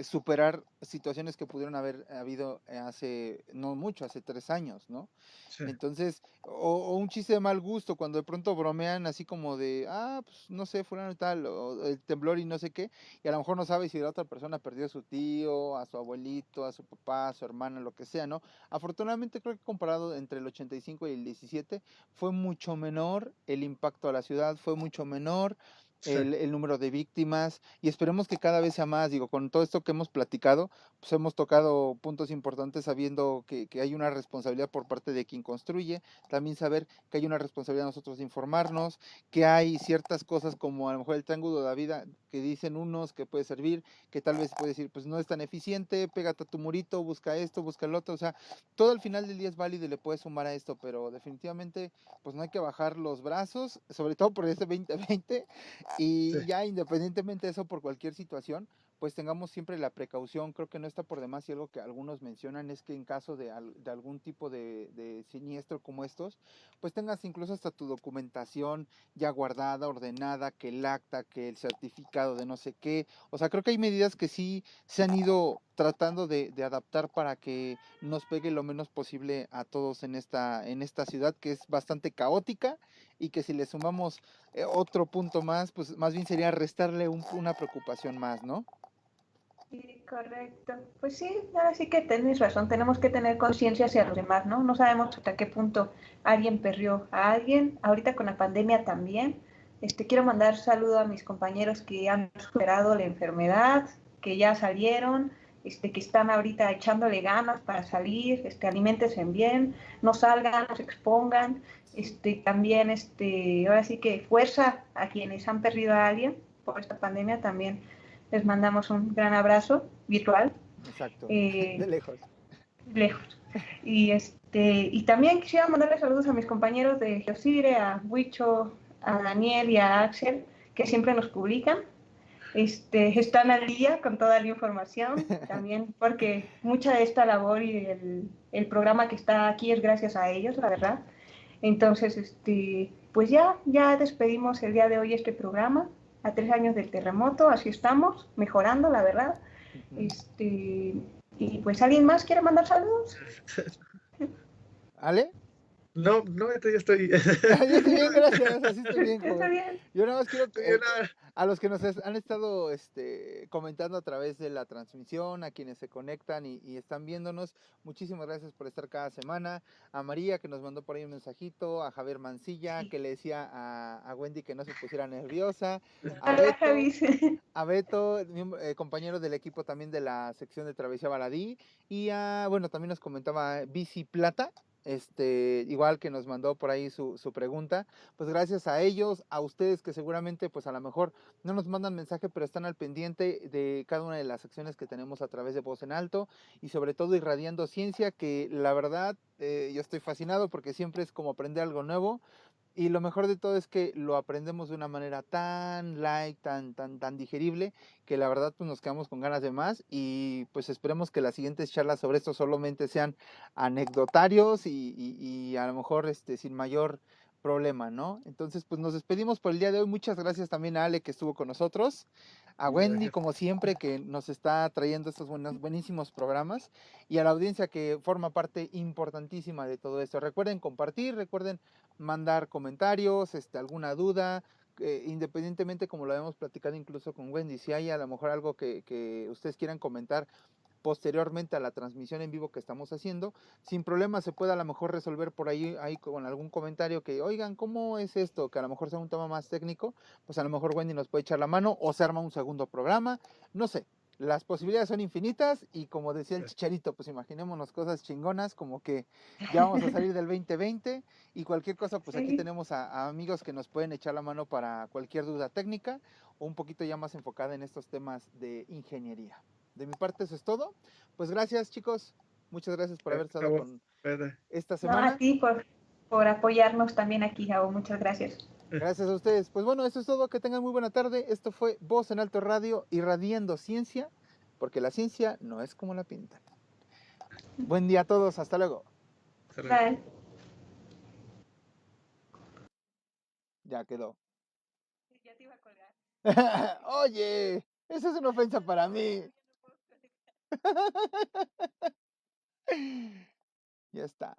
superar situaciones que pudieron haber habido hace, no mucho, hace 3 años, ¿no? Sí, Entonces, o un chiste de mal gusto, cuando de pronto bromean así como de, pues no sé, fulano y tal, o el temblor y no sé qué, y a lo mejor no sabe si la otra persona perdió a su tío, a su abuelito, a su papá, a su hermana, lo que sea, ¿no? Afortunadamente creo que comparado entre el 85 y el 17 fue mucho menor el impacto a la ciudad, fue mucho menor sí, el número de víctimas y esperemos que cada vez sea más, digo, con todo esto que hemos platicado, pues hemos tocado puntos importantes sabiendo que hay una responsabilidad por parte de quien construye, también saber que hay una responsabilidad de nosotros de informarnos, que hay ciertas cosas como a lo mejor el triángulo de la vida que dicen unos que puede servir, que tal vez puede decir, pues no es tan eficiente, pégate a tu murito, busca esto, busca el otro, o sea, todo al final del día es válido y le puedes sumar a esto, pero definitivamente pues no hay que bajar los brazos, sobre todo por este 2020 sí. y ya independientemente de eso, por cualquier situación, pues tengamos siempre la precaución. Creo que no está por demás y algo que algunos mencionan es que en caso de algún tipo de siniestro como estos, pues tengas incluso hasta tu documentación ya guardada, ordenada, que el acta, que el certificado de no sé qué. O sea, creo que hay medidas que sí se han ido tratando de adaptar para que nos pegue lo menos posible a todos en esta ciudad que es bastante caótica y que si le sumamos otro punto más, pues más bien sería restarle una preocupación más, ¿no? Sí, correcto. Pues sí, ahora sí que tenéis razón, tenemos que tener conciencia hacia los demás, ¿no? No sabemos hasta qué punto alguien perdió a alguien, ahorita con la pandemia también. Quiero mandar saludo a mis compañeros que han superado la enfermedad, que ya salieron, que están ahorita echándole ganas para salir, aliméntense bien, no salgan, no se expongan. También, ahora sí que fuerza a quienes han perdido a alguien por esta pandemia también. Les mandamos un gran abrazo virtual, Exacto, de eh, lejos. lejos. Y también quisiera mandarle saludos a mis compañeros de Geosire, a Huicho, a Daniel y a Axel, que siempre nos publican. Están al día con toda la información, también porque mucha de esta labor y el programa que está aquí es gracias a ellos, la verdad. Entonces, pues ya despedimos el día de hoy este programa, a 3 años del terremoto, así estamos, mejorando, la verdad. Ujú. Y pues, ¿alguien más quiere mandar saludos? ¿Ale? No, yo estoy. Yo estoy bien, gracias, así estoy bien, Está joven. bien. Yo nada más quiero Sí, no, a los que nos han estado comentando a través de la transmisión, a quienes se conectan y están viéndonos, muchísimas gracias por estar cada semana. A María, que nos mandó por ahí un mensajito, a Javier Mancilla, Sí. que le decía a Wendy que no se pusiera nerviosa, a Hola, Beto, Javis. a Beto, compañero del equipo también de la sección de Travesía Baladí, y bueno, también nos comentaba Bici Plata, igual que nos mandó por ahí su pregunta. Pues gracias a ellos, a ustedes que seguramente pues a lo mejor no nos mandan mensaje, pero están al pendiente de cada una de las secciones que tenemos a través de Voz en Alto, y sobre todo irradiando ciencia, que la verdad yo estoy fascinado porque siempre es como aprender algo nuevo. Y lo mejor de todo es que lo aprendemos de una manera tan light, tan digerible, que la verdad pues nos quedamos con ganas de más, y pues esperemos que las siguientes charlas sobre esto solamente sean anecdotarios y a lo mejor sin mayor problema, ¿no? Entonces pues nos despedimos por el día de hoy. Muchas gracias también a Ale, que estuvo con nosotros, a Wendy, gracias. como siempre, que nos está trayendo estos buenísimos programas, y a la audiencia que forma parte importantísima de todo esto. Recuerden compartir, recuerden mandar comentarios, alguna duda, independientemente, como lo habíamos platicado incluso con Wendy, si hay a lo mejor algo que ustedes quieran comentar posteriormente a la transmisión en vivo que estamos haciendo, sin problema se puede a lo mejor resolver por ahí con algún comentario que, oigan, ¿cómo es esto? Que a lo mejor sea un tema más técnico, pues a lo mejor Wendy nos puede echar la mano, o se arma un segundo programa, no sé. Las posibilidades son infinitas, y como decía el Chicharito, pues imaginémonos cosas chingonas, como que ya vamos a salir del 2020, y cualquier cosa, pues aquí Sí. tenemos a amigos que nos pueden echar la mano para cualquier duda técnica o un poquito ya más enfocada en estos temas de ingeniería. De mi parte eso es todo. Pues gracias, chicos. Muchas gracias por haber estado Acabó. con Espera. esta No, a semana. ti por apoyarnos también aquí, Javo. Muchas gracias. Gracias a ustedes. Pues bueno, eso es todo. Que tengan muy buena tarde. Esto fue Voz en Alto Radio, irradiando ciencia, porque la ciencia no es como la pintan. Buen día a todos. Hasta luego. Bye. Ya quedó. Ya te iba a colgar. Oye, esa es una ofensa para mí. Ya está.